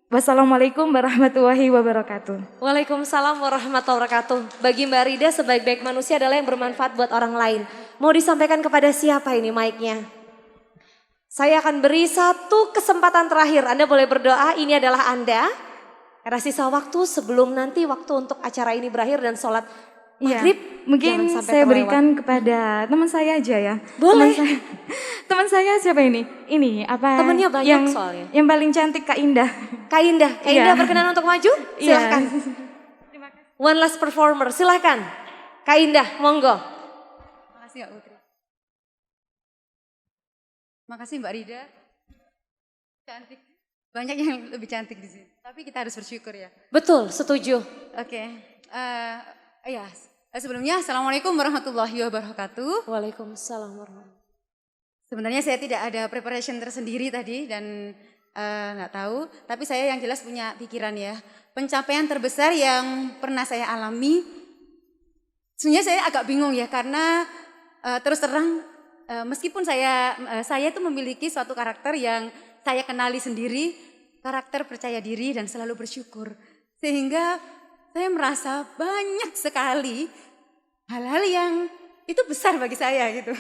Wassalamualaikum warahmatullahi wabarakatuh. Waalaikumsalam warahmatullahi wabarakatuh. Bagi Mbak Rida, sebaik-baik manusia adalah yang bermanfaat buat orang lain. Mau disampaikan kepada siapa ini mic-nya? Saya akan beri 1 kesempatan terakhir. Anda boleh berdoa, ini adalah Anda. Karena sisa waktu sebelum nanti waktu untuk acara ini berakhir dan sholat maghrib. Ya, mungkin saya berikan kepada teman saya aja ya. Boleh. Teman saya siapa ini? Ini apa? Temennya banyak soalnya. Yang paling cantik Kak Indah. Kak Indah, Kak Indah berkenan untuk maju? Silahkan. One last performer, silakan. Kak Indah, monggo. Makasih Mbak Putri. Makasih Mbak Rida. Cantik. Banyak yang lebih cantik di sini. Tapi kita harus bersyukur ya. Betul, setuju. Oke. Ya, sebelumnya Assalamualaikum warahmatullahi wabarakatuh. Waalaikumsalam warahmatullahi. Sebenarnya saya tidak ada preparation tersendiri tadi dan nggak tahu. Tapi saya yang jelas punya pikiran ya. Pencapaian terbesar yang pernah saya alami. Sebenarnya saya agak bingung ya karena terus terang meskipun saya itu memiliki suatu karakter yang saya kenali sendiri, karakter percaya diri dan selalu bersyukur. Sehingga saya merasa banyak sekali hal-hal yang itu besar bagi saya gitu.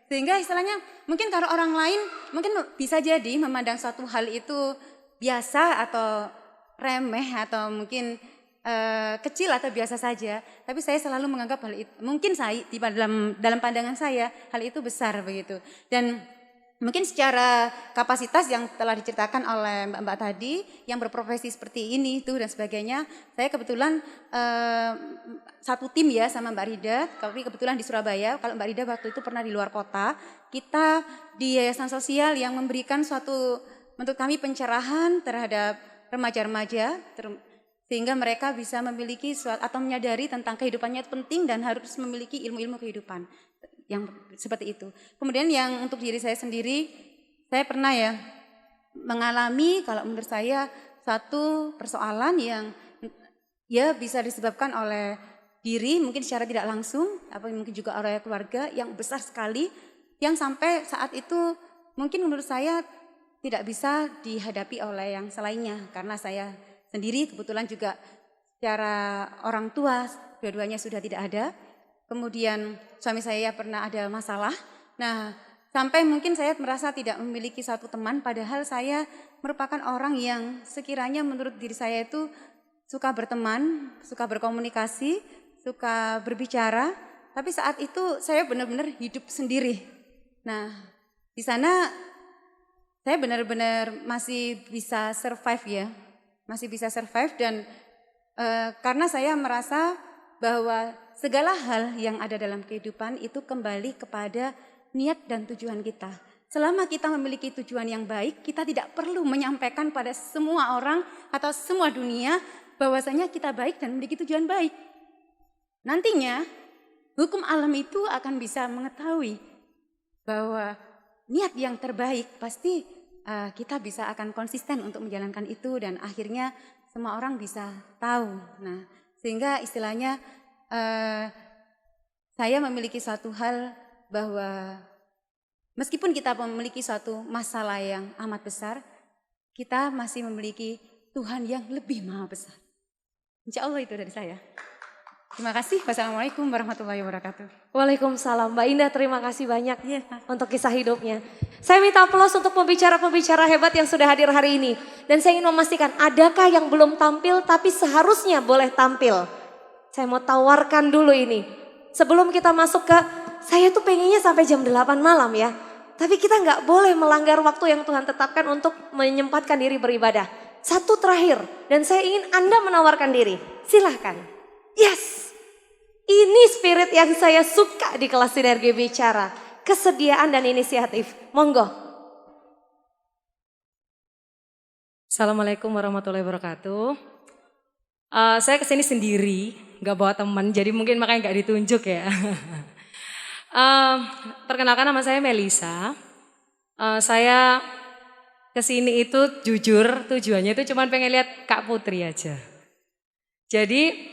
Sehingga istilahnya mungkin kalau orang lain mungkin bisa jadi memandang suatu hal itu biasa atau remeh atau mungkin kecil atau biasa saja. Tapi saya selalu menganggap hal itu, mungkin saya di dalam pandangan saya hal itu besar begitu. Dan mungkin secara kapasitas yang telah diceritakan oleh Mbak-mbak tadi yang berprofesi seperti ini itu dan sebagainya, saya kebetulan satu tim ya sama Mbak Rida, tapi kebetulan di Surabaya. Kalau Mbak Rida waktu itu pernah di luar kota, kita di yayasan sosial yang memberikan suatu untuk kami pencerahan terhadap remaja-remaja sehingga mereka bisa memiliki suatu atau menyadari tentang kehidupannya penting dan harus memiliki ilmu-ilmu kehidupan. Yang seperti itu. Kemudian yang untuk diri saya sendiri, saya pernah ya mengalami kalau menurut saya satu persoalan yang ya bisa disebabkan oleh diri mungkin secara tidak langsung, atau mungkin juga oleh keluarga yang besar sekali, yang sampai saat itu mungkin menurut saya tidak bisa dihadapi oleh yang selainnya karena saya sendiri kebetulan juga secara orang tua dua-duanya sudah tidak ada. Kemudian suami saya pernah ada masalah. Nah, sampai mungkin saya merasa tidak memiliki satu teman padahal saya merupakan orang yang sekiranya menurut diri saya itu suka berteman, suka berkomunikasi, suka berbicara. Tapi saat itu saya benar-benar hidup sendiri. Nah, di sana saya benar-benar masih bisa survive ya. Masih bisa survive dan karena saya merasa bahwa segala hal yang ada dalam kehidupan itu kembali kepada niat dan tujuan kita. Selama kita memiliki tujuan yang baik, kita tidak perlu menyampaikan pada semua orang atau semua dunia bahwasanya kita baik dan memiliki tujuan baik. Nantinya hukum alam itu akan bisa mengetahui bahwa niat yang terbaik pasti kita bisa akan konsisten untuk menjalankan itu dan akhirnya semua orang bisa tahu. Nah, sehingga istilahnya saya memiliki suatu hal bahwa meskipun kita memiliki suatu masalah yang amat besar, kita masih memiliki Tuhan yang lebih maha besar. Insya Allah itu dari saya. Terima kasih. Wassalamualaikum warahmatullahi wabarakatuh. Waalaikumsalam. Mbak Indah terima kasih banyak untuk kisah hidupnya. Saya minta aplaus untuk pembicara-pembicara hebat yang sudah hadir hari ini. Dan saya ingin memastikan adakah yang belum tampil tapi seharusnya boleh tampil. Saya mau tawarkan dulu ini. Sebelum kita masuk ke, saya tuh pengennya sampai jam 8 malam ya. Tapi kita nggak boleh melanggar waktu yang Tuhan tetapkan untuk menyempatkan diri beribadah. Satu terakhir, dan saya ingin Anda menawarkan diri. Silahkan. Yes, ini spirit yang saya suka di kelas Sinergi Bicara. Kesediaan dan inisiatif. Monggo. Assalamualaikum warahmatullahi wabarakatuh. Saya kesini sendiri, nggak bawa teman, jadi mungkin makanya nggak ditunjuk ya. Perkenalkan nama saya Melisa. Saya kesini itu jujur tujuannya itu cuma pengen lihat Kak Putri aja. Jadi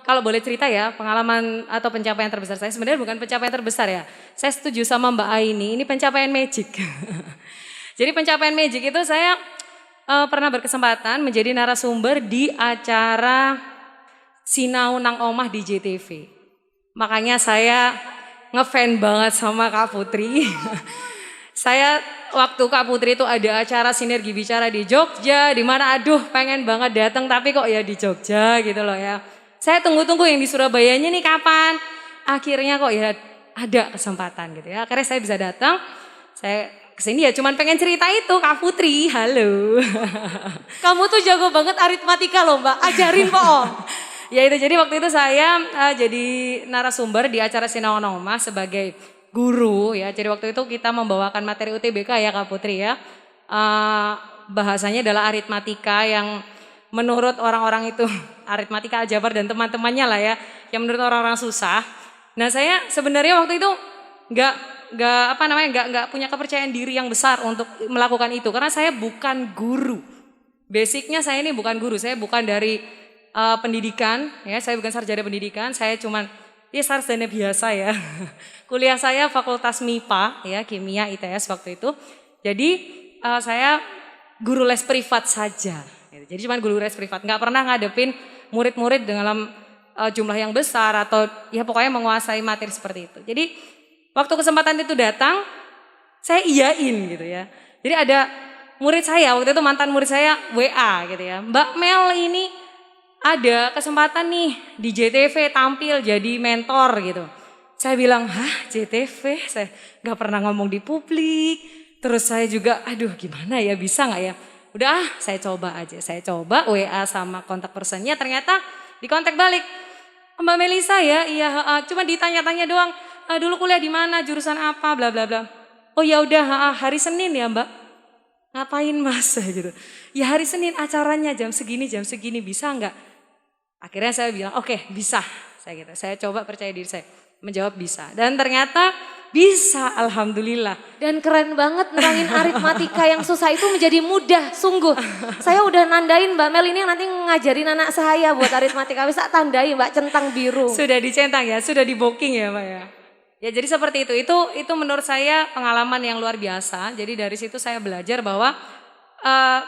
kalau boleh cerita ya pengalaman atau pencapaian terbesar saya sebenarnya bukan pencapaian terbesar ya. Saya setuju sama Mbak Aini, ini pencapaian magic. Jadi pencapaian magic itu saya pernah berkesempatan menjadi narasumber di acara Sinau Nang Omah di JTV. Makanya saya ngefan banget sama Kak Putri. Saya waktu Kak Putri itu ada acara Sinergi Bicara di Jogja, di mana aduh pengen banget datang tapi kok ya di Jogja gitu loh ya. Saya tunggu-tunggu yang di Surabayanya nih kapan. Akhirnya kok ya ada kesempatan gitu ya. Akhirnya saya bisa datang. Saya kesini ya cuman pengen cerita itu Kak Putri, halo. Kamu tuh jago banget aritmatika loh Mbak, ajarin Pak Om. Ya itu, jadi waktu itu saya jadi narasumber di acara Sinawang sebagai guru ya. Jadi waktu itu kita membawakan materi UTBK ya Kak Putri ya. Bahasanya adalah aritmatika yang menurut orang-orang itu, aritmatika aljabar dan teman-temannya lah ya, yang menurut orang-orang susah. Nah saya sebenarnya waktu itu nggak punya kepercayaan diri yang besar untuk melakukan itu, karena saya bukan guru. Basicnya saya ini bukan guru, saya bukan dari pendidikan, ya saya bukan sarjana pendidikan, saya cuman ya sarjana biasa ya. Kuliah saya Fakultas MIPA ya, Kimia ITS waktu itu. Jadi saya guru les privat saja. Jadi cuma guru les privat, nggak pernah ngadepin murid-murid dalam jumlah yang besar atau ya pokoknya menguasai materi seperti itu. Jadi waktu kesempatan itu datang, saya iyain gitu ya. Jadi ada murid saya, waktu itu mantan murid saya WA gitu ya. Mbak Mel ini ada kesempatan nih di JTV tampil jadi mentor gitu. Saya bilang, hah JTV? Saya gak pernah ngomong di publik. Terus saya juga, aduh gimana ya, bisa gak ya? Udah saya coba aja. Saya coba WA sama kontak personnya, ternyata di kontak balik. Mbak Melisa ya, iya cuma ditanya-tanya doang. Dulu kuliah di mana, jurusan apa, bla bla bla. Oh ya udah, hari Senin ya Mbak. Ngapain Mas gitu. Ya hari Senin acaranya jam segini bisa nggak? Akhirnya saya bilang oke, bisa. Saya coba percaya diri saya. Menjawab bisa. Dan ternyata bisa, alhamdulillah. Dan keren banget nerangin aritmatika yang susah itu menjadi mudah, sungguh. Saya udah nandain Mbak Mel ini nanti ngajarin anak saya buat aritmatika. Bisa tandai Mbak, centang biru. Sudah dicentang ya, sudah di booking ya Mbak ya. Ya jadi seperti itu. Itu menurut saya pengalaman yang luar biasa. Jadi dari situ saya belajar bahwa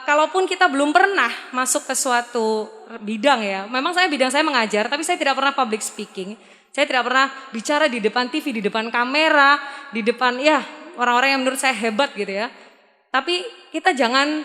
kalaupun kita belum pernah masuk ke suatu bidang ya. Memang bidang saya mengajar, tapi saya tidak pernah public speaking. Saya tidak pernah bicara di depan TV, di depan kamera, di depan ya orang-orang yang menurut saya hebat gitu ya. Tapi kita jangan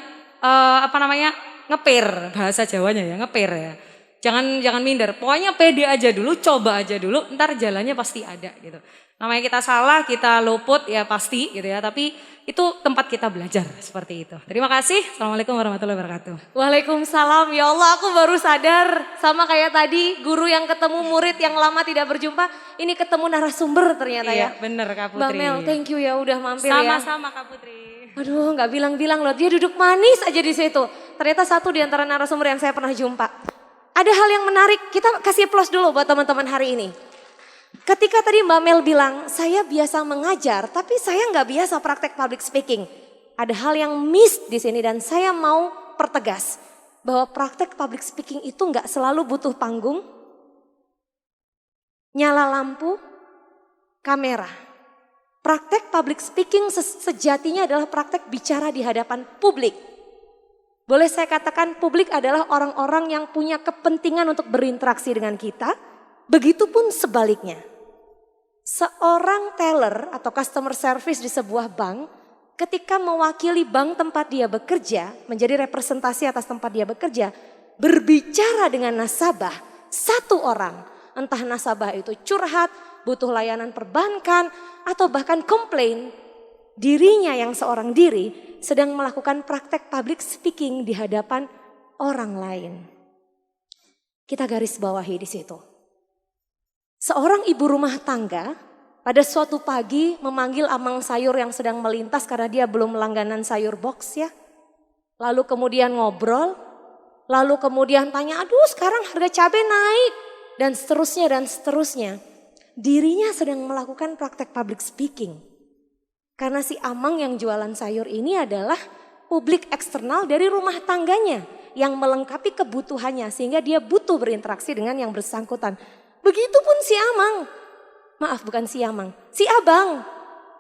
ngeper, bahasa Jawanya ya, ngeper ya. Jangan minder. Pokoknya pede aja dulu, coba aja dulu, ntar jalannya pasti ada gitu. Namanya kita salah, kita luput ya pasti gitu ya. Tapi itu tempat kita belajar seperti itu. Terima kasih. Assalamualaikum warahmatullahi wabarakatuh. Waalaikumsalam. Ya Allah, aku baru sadar sama kayak tadi guru yang ketemu murid yang lama tidak berjumpa, ini ketemu narasumber ternyata ya. Iya, bener Kak Putri. Mbak Mel, thank you ya udah mampir ya. Sama-sama Kak Putri. Aduh, nggak bilang-bilang loh, dia duduk manis aja di situ. Ternyata satu di antara narasumber yang saya pernah jumpa. Ada hal yang menarik, kita kasih applause dulu buat teman-teman hari ini. Ketika tadi Mbak Mel bilang, saya biasa mengajar, tapi saya nggak biasa praktek public speaking. Ada hal yang miss di sini dan saya mau pertegas bahwa praktek public speaking itu nggak selalu butuh panggung, nyala lampu, kamera. Praktek public speaking sejatinya adalah praktek bicara di hadapan publik. Boleh saya katakan publik adalah orang-orang yang punya kepentingan untuk berinteraksi dengan kita. Begitupun sebaliknya. Seorang teller atau customer service di sebuah bank ketika mewakili bank tempat dia bekerja, menjadi representasi atas tempat dia bekerja, berbicara dengan nasabah, satu orang, entah nasabah itu curhat, butuh layanan perbankan, atau bahkan komplain, dirinya yang seorang diri sedang melakukan praktek public speaking di hadapan orang lain. Kita garis bawahi di situ. Seorang ibu rumah tangga pada suatu pagi memanggil amang sayur yang sedang melintas karena dia belum langganan sayur box ya. Lalu kemudian ngobrol, lalu kemudian tanya, aduh sekarang harga cabai naik. Dan seterusnya. Dirinya sedang melakukan praktek public speaking. Karena si amang yang jualan sayur ini adalah publik eksternal dari rumah tangganya yang melengkapi kebutuhannya sehingga dia butuh berinteraksi dengan yang bersangkutan. Begitupun si amang, maaf bukan si amang, si abang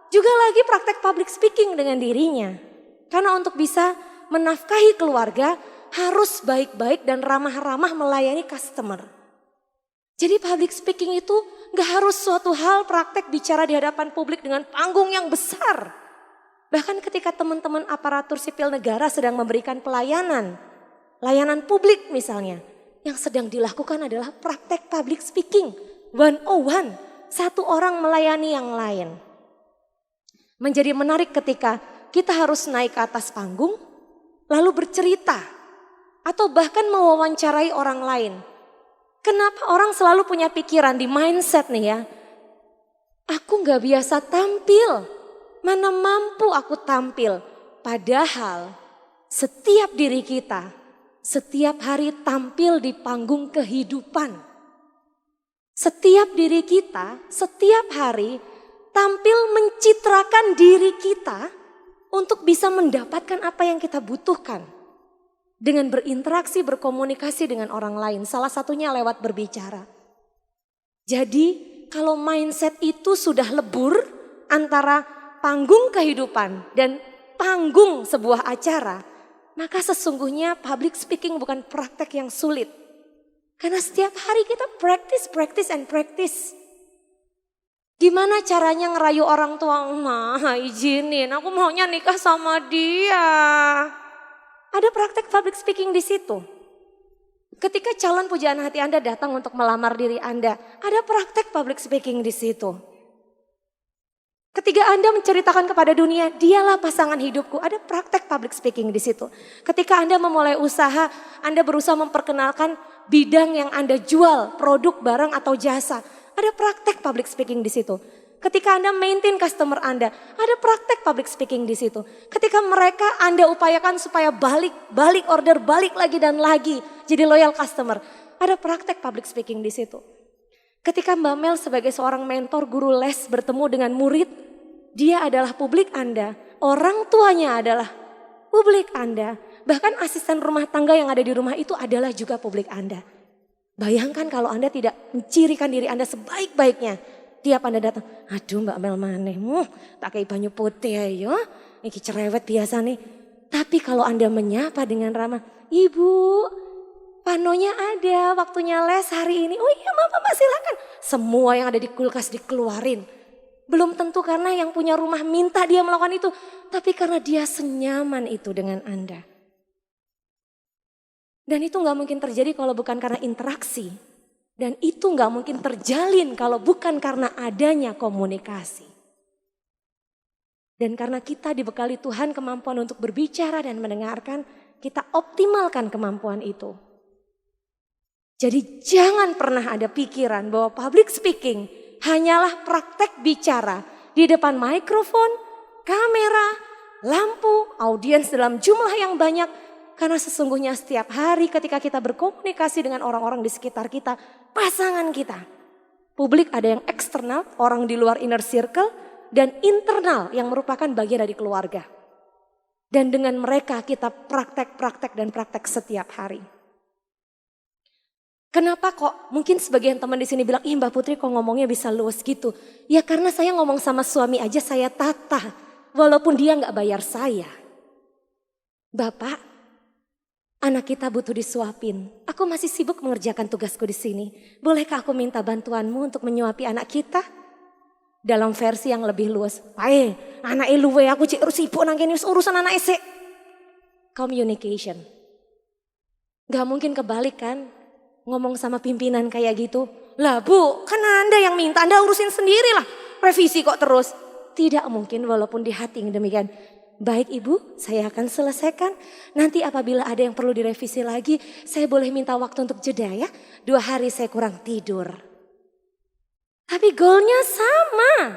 juga lagi praktek public speaking dengan dirinya. Karena untuk bisa menafkahi keluarga harus baik-baik dan ramah-ramah melayani customer. Jadi public speaking itu gak harus suatu hal praktek bicara di hadapan publik dengan panggung yang besar. Bahkan ketika teman-teman aparatur sipil negara sedang memberikan pelayanan publik misalnya. Yang sedang dilakukan adalah praktek public speaking. 101, satu orang melayani yang lain. Menjadi menarik ketika kita harus naik ke atas panggung, lalu bercerita. Atau bahkan mewawancarai orang lain. Kenapa orang selalu punya pikiran di mindset nih ya. Aku gak biasa tampil, mana mampu aku tampil. Padahal setiap diri kita, setiap hari tampil di panggung kehidupan. Setiap diri kita, setiap hari tampil mencitrakan diri kita untuk bisa mendapatkan apa yang kita butuhkan. Dengan berinteraksi, berkomunikasi dengan orang lain, salah satunya lewat berbicara. Jadi kalau mindset itu sudah lebur antara panggung kehidupan dan panggung sebuah acara, maka sesungguhnya public speaking bukan praktek yang sulit. Karena setiap hari kita practice. Gimana caranya ngerayu orang tua, "Ma, izinin, aku maunya nikah sama dia." Ada praktek public speaking di situ. Ketika calon pujaan hati Anda datang untuk melamar diri Anda, ada praktek public speaking di situ. Ketika Anda menceritakan kepada dunia, dialah pasangan hidupku, ada praktek public speaking di situ. Ketika Anda memulai usaha, Anda berusaha memperkenalkan bidang yang Anda jual, produk, barang atau jasa, ada praktek public speaking di situ. Ketika Anda maintain customer Anda, ada praktek public speaking di situ. Ketika mereka Anda upayakan supaya balik order, balik lagi dan lagi, jadi loyal customer, ada praktek public speaking di situ. Ketika Mbak Mel sebagai seorang mentor, guru les bertemu dengan murid, dia adalah publik Anda, orang tuanya adalah publik Anda. Bahkan asisten rumah tangga yang ada di rumah itu adalah juga publik Anda. Bayangkan kalau Anda tidak mencirikan diri Anda sebaik-baiknya. Tiap Anda datang, aduh Mbak Mel maneh, pakai baju putih ayo, ini cerewet biasa nih. Tapi kalau Anda menyapa dengan ramah, "Ibu, panonya ada, waktunya les hari ini." "Oh iya Mbak, silakan." Semua yang ada di kulkas dikeluarin. Belum tentu karena yang punya rumah minta dia melakukan itu, tapi karena dia senyaman itu dengan Anda. Dan itu gak mungkin terjadi kalau bukan karena interaksi. Dan itu gak mungkin terjalin kalau bukan karena adanya komunikasi. Dan karena kita dibekali Tuhan kemampuan untuk berbicara dan mendengarkan, kita optimalkan kemampuan itu. Jadi jangan pernah ada pikiran bahwa public speaking hanyalah praktek bicara di depan mikrofon, kamera, lampu, audiens dalam jumlah yang banyak. Karena sesungguhnya setiap hari ketika kita berkomunikasi dengan orang-orang di sekitar kita, pasangan kita. Publik ada yang eksternal, orang di luar inner circle, dan internal yang merupakan bagian dari keluarga. Dan dengan mereka kita praktek dan praktek setiap hari. Kenapa kok mungkin sebagian teman di sini bilang, "Ih Mbak Putri kok ngomongnya bisa luas gitu?" Ya karena saya ngomong sama suami aja saya tata, walaupun dia gak bayar saya. "Bapak, anak kita butuh disuapin. Aku masih sibuk mengerjakan tugasku di sini. Bolehkah aku minta bantuanmu untuk menyuapi anak kita?" Dalam versi yang lebih luas, "Pae, anak luwe aku cek sibuk nangkene urusan anak ese." Communication. Gak mungkin kebalik kan? Ngomong sama pimpinan kayak gitu. "Lah Bu, kan Anda yang minta, Anda urusin sendirilah. Revisi kok terus." Tidak mungkin walaupun di hati demikian. "Baik Ibu, saya akan selesaikan. Nanti apabila ada yang perlu direvisi lagi, saya boleh minta waktu untuk jeda ya. 2 hari saya kurang tidur." Tapi goalnya sama.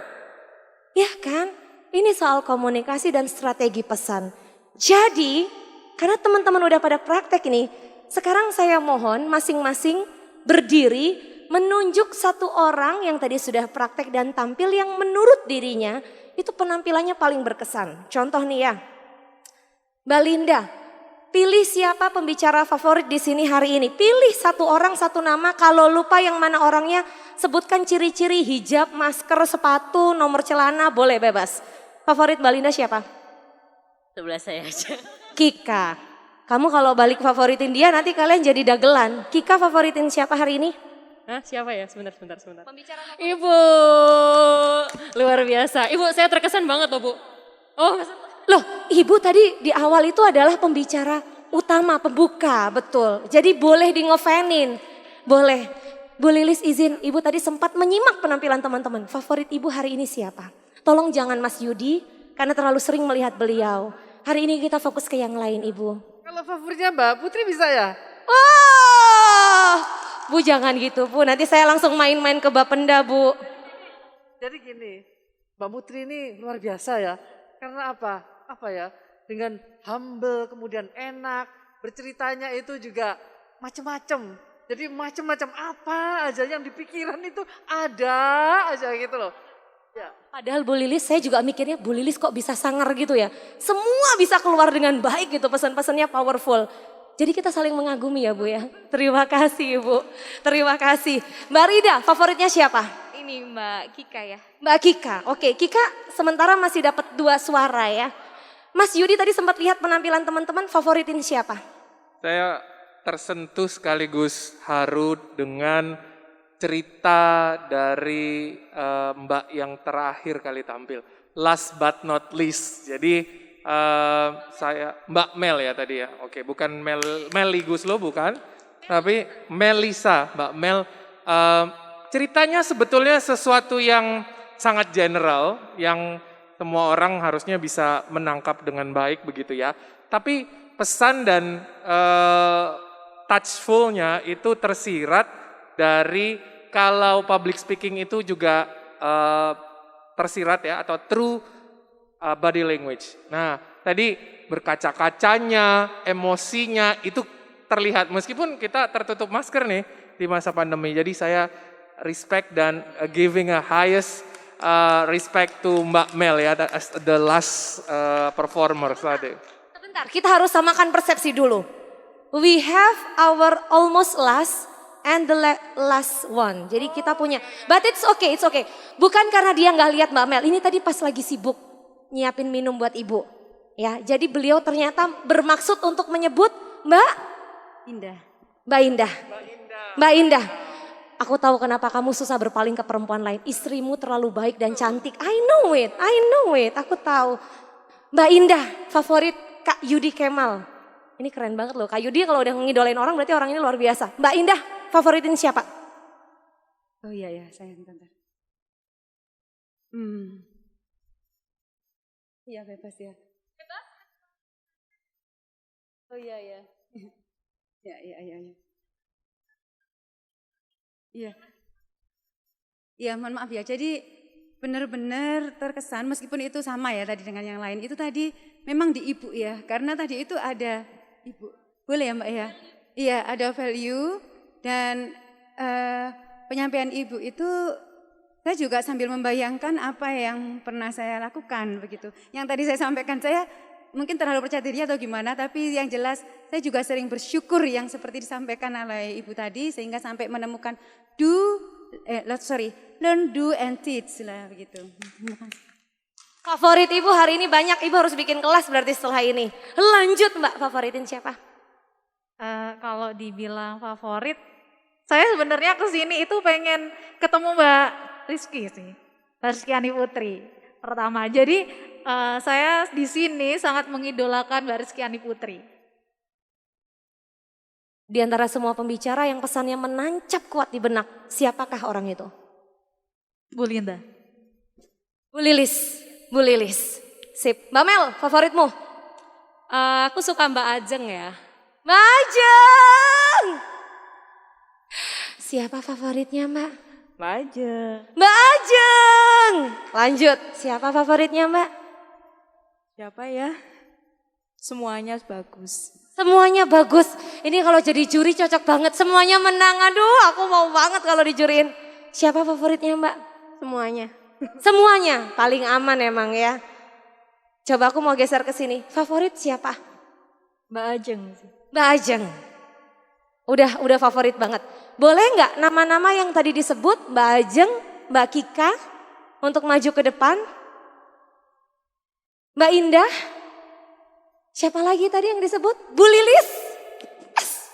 Ya kan? Ini soal komunikasi dan strategi pesan. Jadi, karena teman-teman udah pada praktek ini, sekarang saya mohon masing-masing berdiri menunjuk satu orang yang tadi sudah praktek dan tampil yang menurut dirinya itu penampilannya paling berkesan. Contoh nih ya, Mbak Linda, pilih siapa pembicara favorit di sini hari ini. Pilih satu orang, satu nama. Kalau lupa yang mana orangnya, sebutkan ciri-ciri hijab, masker, sepatu, nomor celana, boleh bebas. Favorit Mbak Linda siapa? Sebelah saya aja. Kika. Kamu kalau balik favoritin dia nanti kalian jadi dagelan. Kika favoritin siapa hari ini? Hah, siapa ya? Sebentar. Ibu, luar biasa. Ibu, saya terkesan banget loh Bu. Oh, loh, Ibu tadi di awal itu adalah pembicara utama, pembuka, betul. Jadi boleh di ngefenin, boleh. Bu Lilis izin, Ibu tadi sempat menyimak penampilan teman-teman. Favorit Ibu hari ini siapa? Tolong jangan Mas Yudi, karena terlalu sering melihat beliau. Hari ini kita fokus ke yang lain Ibu. Kalau favoritnya Mbak Putri bisa ya? Oh, Bu jangan gitu Bu, nanti saya langsung main-main ke Bapenda Bu. Jadi gini, Mbak Putri ini luar biasa ya. Karena apa? Apa ya? Dengan humble, kemudian enak, berceritanya itu juga macam-macam. Jadi macam-macam apa aja yang dipikiran itu ada aja gitu loh. Ya. Padahal Bu Lilis, saya juga mikirnya Bu Lilis kok bisa sangar gitu ya. Semua bisa keluar dengan baik gitu, pesan-pesannya powerful. Jadi kita saling mengagumi ya Bu ya. Terima kasih Bu, terima kasih. Mbak Rida, favoritnya siapa? Ini Mbak Kika ya. Mbak Kika, oke Kika sementara masih dapat 2 suara ya. Mas Yudi tadi sempat lihat penampilan teman-teman, favoritin siapa? Saya tersentuh sekaligus haru dengan cerita dari Mbak yang terakhir kali tampil. Last but not least. Jadi saya Mbak Mel ya tadi ya. Oke, bukan Meli Guslo bukan, tapi Melisa, Mbak Mel. Ceritanya sebetulnya sesuatu yang sangat general, yang semua orang harusnya bisa menangkap dengan baik begitu ya. Tapi pesan dan touchfulnya itu tersirat dari kalau public speaking itu juga tersirat ya, atau true body language. Nah tadi berkaca-kacanya, emosinya itu terlihat meskipun kita tertutup masker nih di masa pandemi. Jadi saya respect dan giving a highest respect to Mbak Mel ya, as the last performer tadi. Sebentar, kita harus samakan persepsi dulu. We have our almost last and the last one. Jadi kita punya, but it's okay, it's okay. Bukan karena dia nggak lihat Mbak Mel, ini tadi pas lagi sibuk nyiapin minum buat ibu. Ya, jadi beliau ternyata bermaksud untuk menyebut Mbak Indah. Mbak Indah. Mbak Indah. Aku tahu kenapa kamu susah berpaling ke perempuan lain. Istrimu terlalu baik dan cantik. I know it. Aku tahu. Mbak Indah, favorit Kak Yudi Kemal. Ini keren banget loh. Kak Yudi kalau udah ngidolain orang berarti orang ini luar biasa. Mbak Indah, favoritin siapa? Oh iya ya, saya bentar. Iya bebas ya. Bebas? Oh iya ya. Ya. Iya. Iya, mohon maaf ya. Jadi benar-benar terkesan meskipun itu sama ya tadi dengan yang lain. Itu tadi memang di ibu ya. Karena tadi itu ada ibu. Boleh ya Mbak ya? Iya, ada value dan penyampaian ibu itu saya juga sambil membayangkan apa yang pernah saya lakukan begitu. Yang tadi saya sampaikan, saya mungkin terlalu percaya diri atau gimana, tapi yang jelas saya juga sering bersyukur yang seperti disampaikan oleh ibu tadi sehingga sampai menemukan learn, do and teach lah begitu. Favorit ibu hari ini banyak, ibu harus bikin kelas berarti setelah ini. Lanjut Mbak, favoritin siapa? Kalau dibilang favorit, saya sebenarnya kesini itu pengen ketemu Mbak Rizky sih, Rizkyani Putri pertama. Jadi saya di sini sangat mengidolakan Mbak Rizkyani Putri. Di antara semua pembicara yang pesannya menancap kuat di benak, siapakah orang itu? Bu Linda. Bu Lilis. Sip. Mbak Mel, favoritmu? Aku suka Mbak Ajeng ya. Mbak Ajeng! Siapa favoritnya Mbak? Mbak Ajeng. Mbak Ajeng! Lanjut, siapa favoritnya Mbak? Siapa ya? Semuanya bagus. Semuanya bagus. Ini kalau jadi juri cocok banget. Semuanya menang. Aduh, aku mau banget kalau dijuriin. Siapa favoritnya Mbak? Semuanya. Semuanya. Paling aman emang ya. Coba aku mau geser ke sini. Favorit siapa? Mbak Ajeng. Mbak Ajeng. Udah favorit banget. Boleh nggak nama-nama yang tadi disebut Mbak Ajeng, Mbak Kika untuk maju ke depan? Mbak Indah? Siapa lagi tadi yang disebut? Bu Lilis? Yes.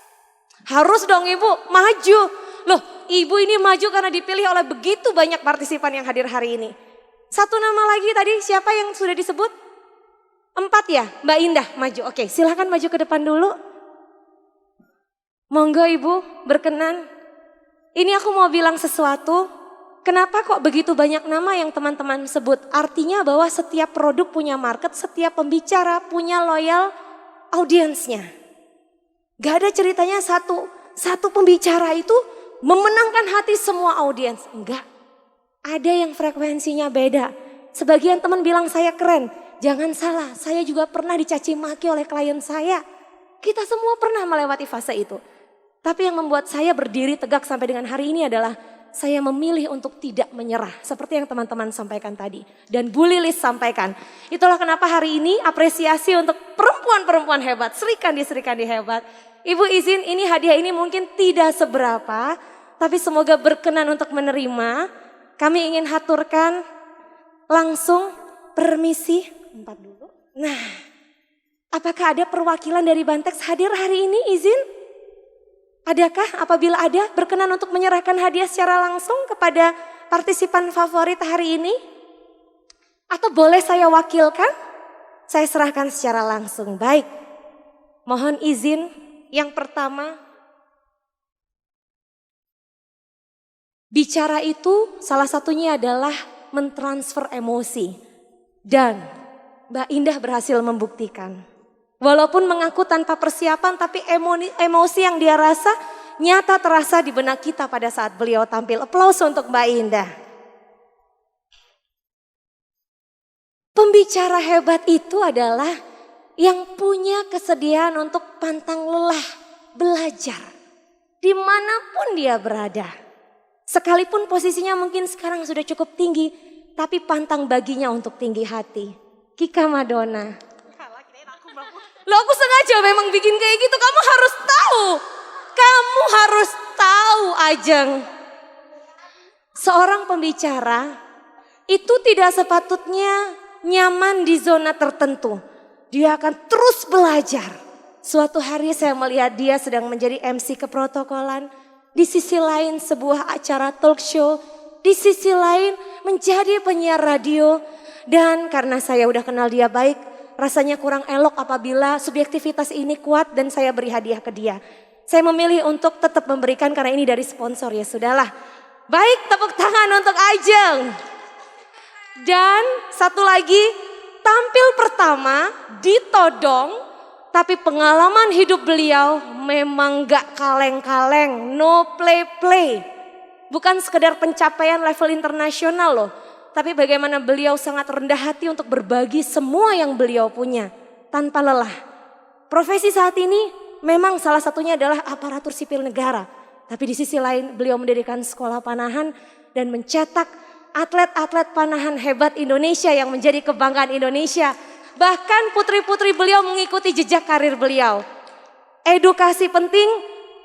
Harus dong Ibu maju. Loh, Ibu ini maju karena dipilih oleh begitu banyak partisipan yang hadir hari ini. Satu nama lagi tadi siapa yang sudah disebut? 4 ya? Mbak Indah maju. Oke, silahkan maju ke depan dulu. Monggo Ibu, berkenan. Ini aku mau bilang sesuatu. Kenapa kok begitu banyak nama yang teman-teman sebut? Artinya bahwa setiap produk punya market, setiap pembicara punya loyal audiensnya. Gak ada ceritanya satu pembicara itu memenangkan hati semua audiens. Enggak, ada yang frekuensinya beda. Sebagian teman bilang saya keren. Jangan salah, saya juga pernah dicaci maki oleh klien saya. Kita semua pernah melewati fase itu. Tapi yang membuat saya berdiri tegak sampai dengan hari ini adalah saya memilih untuk tidak menyerah. Seperti yang teman-teman sampaikan tadi. Dan Bu Lilis sampaikan. Itulah kenapa hari ini apresiasi untuk perempuan-perempuan hebat. Sri Kandi hebat. Ibu izin ini hadiah ini mungkin tidak seberapa. Tapi semoga berkenan untuk menerima. Kami ingin haturkan langsung permisi. Nah, apakah ada perwakilan dari Bantex hadir hari ini izin? Adakah apabila ada berkenan untuk menyerahkan hadiah secara langsung kepada partisipan favorit hari ini? Atau boleh saya wakilkan? Saya serahkan secara langsung. Baik, mohon izin yang pertama. Bicara itu salah satunya adalah mentransfer emosi. Dan Mbak Indah berhasil membuktikan. Walaupun mengaku tanpa persiapan tapi emosi yang dia rasa nyata terasa di benak kita pada saat beliau tampil. Aplaus untuk Mbak Indah. Pembicara hebat itu adalah yang punya kesediaan untuk pantang lelah belajar. Dimanapun dia berada. Sekalipun posisinya mungkin sekarang sudah cukup tinggi. Tapi pantang baginya untuk tinggi hati. Kika Madonna. Loh aku sengaja memang bikin kayak gitu. Kamu harus tahu. Kamu harus tahu Ajeng. Seorang pembicara itu tidak sepatutnya nyaman di zona tertentu. Dia akan terus belajar. Suatu hari saya melihat dia sedang menjadi MC keprotokolan. Di sisi lain sebuah acara talk show. Di sisi lain menjadi penyiar radio. Dan karena saya udah kenal dia baik, rasanya kurang elok apabila subjektivitas ini kuat dan saya beri hadiah ke dia. Saya memilih untuk tetap memberikan karena ini dari sponsor, ya sudahlah. Baik, tepuk tangan untuk Ajeng. Dan satu lagi, tampil pertama ditodong, tapi pengalaman hidup beliau memang gak kaleng-kaleng, no play-play. Bukan sekedar pencapaian level internasional loh. Tapi bagaimana beliau sangat rendah hati untuk berbagi semua yang beliau punya. Tanpa lelah. Profesi saat ini memang salah satunya adalah aparatur sipil negara. Tapi di sisi lain beliau mendirikan sekolah panahan. Dan mencetak atlet-atlet panahan hebat Indonesia yang menjadi kebanggaan Indonesia. Bahkan putri-putri beliau mengikuti jejak karir beliau. Edukasi penting,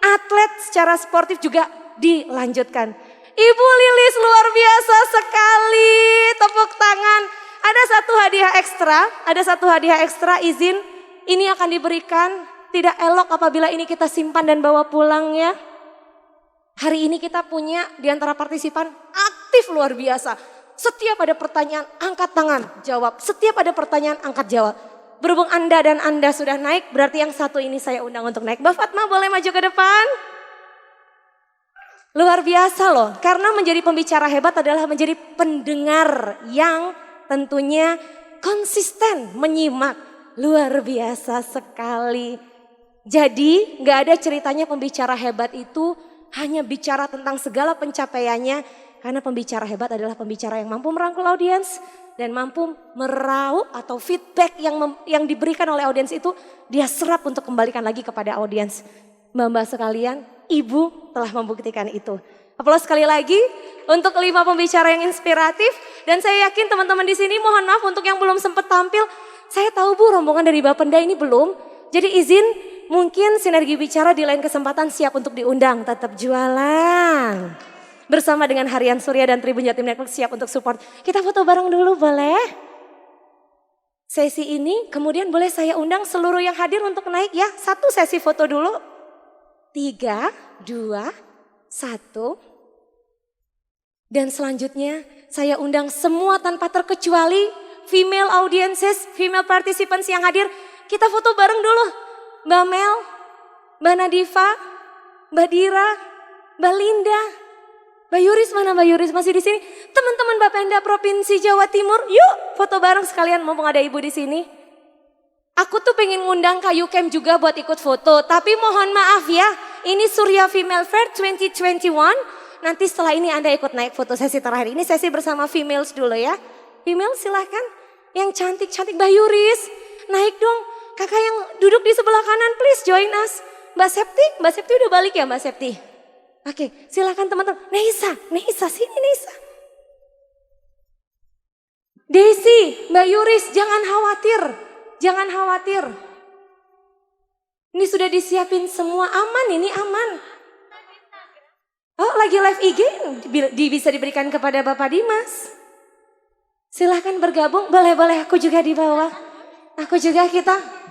atlet secara sportif juga dilanjutkan. Ibu Lilis luar biasa sekali, tepuk tangan. Ada satu hadiah ekstra, izin ini akan diberikan. Tidak elok apabila ini kita simpan dan bawa pulang ya. Hari ini kita punya di antara partisipan aktif luar biasa. Setiap ada pertanyaan angkat tangan jawab, setiap ada pertanyaan angkat jawab. Berhubung Anda dan Anda sudah naik, berarti yang satu ini saya undang untuk naik. Mbak Fatma boleh maju ke depan? Luar biasa loh, karena menjadi pembicara hebat adalah menjadi pendengar yang tentunya konsisten menyimak. Luar biasa sekali. Jadi gak ada ceritanya pembicara hebat itu hanya bicara tentang segala pencapaiannya. Karena pembicara hebat adalah pembicara yang mampu merangkul audiens. Dan mampu meraup atau feedback yang diberikan oleh audiens itu dia serap untuk kembalikan lagi kepada audiens. Mbak-mbak sekalian, Ibu telah membuktikan itu. Aplaus sekali lagi untuk 5 pembicara yang inspiratif. Dan saya yakin teman-teman di sini mohon maaf untuk yang belum sempat tampil. Saya tahu Bu rombongan dari Bapenda ini belum. Jadi izin mungkin Sinergi Bicara di lain kesempatan siap untuk diundang. Tetap jualan. Bersama dengan Harian Surya dan Tribun Jatim Network siap untuk support. Kita foto bareng dulu boleh? Sesi ini kemudian boleh saya undang seluruh yang hadir untuk naik ya. Satu sesi foto dulu. 3, 2, 1. Dan selanjutnya saya undang semua tanpa terkecuali female audiences, female participants yang hadir. Kita foto bareng dulu. Mbak Mel, Mbak Nadifa, Mbak Dira, Mbak Linda, Mbak Yuris, mana Mbak Yuris masih di sini? Teman-teman Bapenda Provinsi Jawa Timur, yuk foto bareng sekalian mumpung ada Ibu di sini. Aku tuh pengen ngundang Kayu Camp juga buat ikut foto, tapi mohon maaf ya, Ini Surya Female Fair 2021. Nanti setelah ini Anda ikut naik foto sesi terakhir. Ini sesi bersama females dulu ya. Female silahkan. Yang cantik-cantik Mbak Yuris. Naik dong. Kakak yang duduk di sebelah kanan please join us. Mbak Septi udah balik ya Mbak Septi? Oke, silakan teman-teman. Neisa sini Neisa. Desi, Mbak Yuris jangan khawatir. Ini sudah disiapin semua, aman ini aman. Oh lagi live IG, bisa diberikan kepada Bapak Dimas. Silahkan bergabung, boleh aku juga di bawah. Aku juga kita.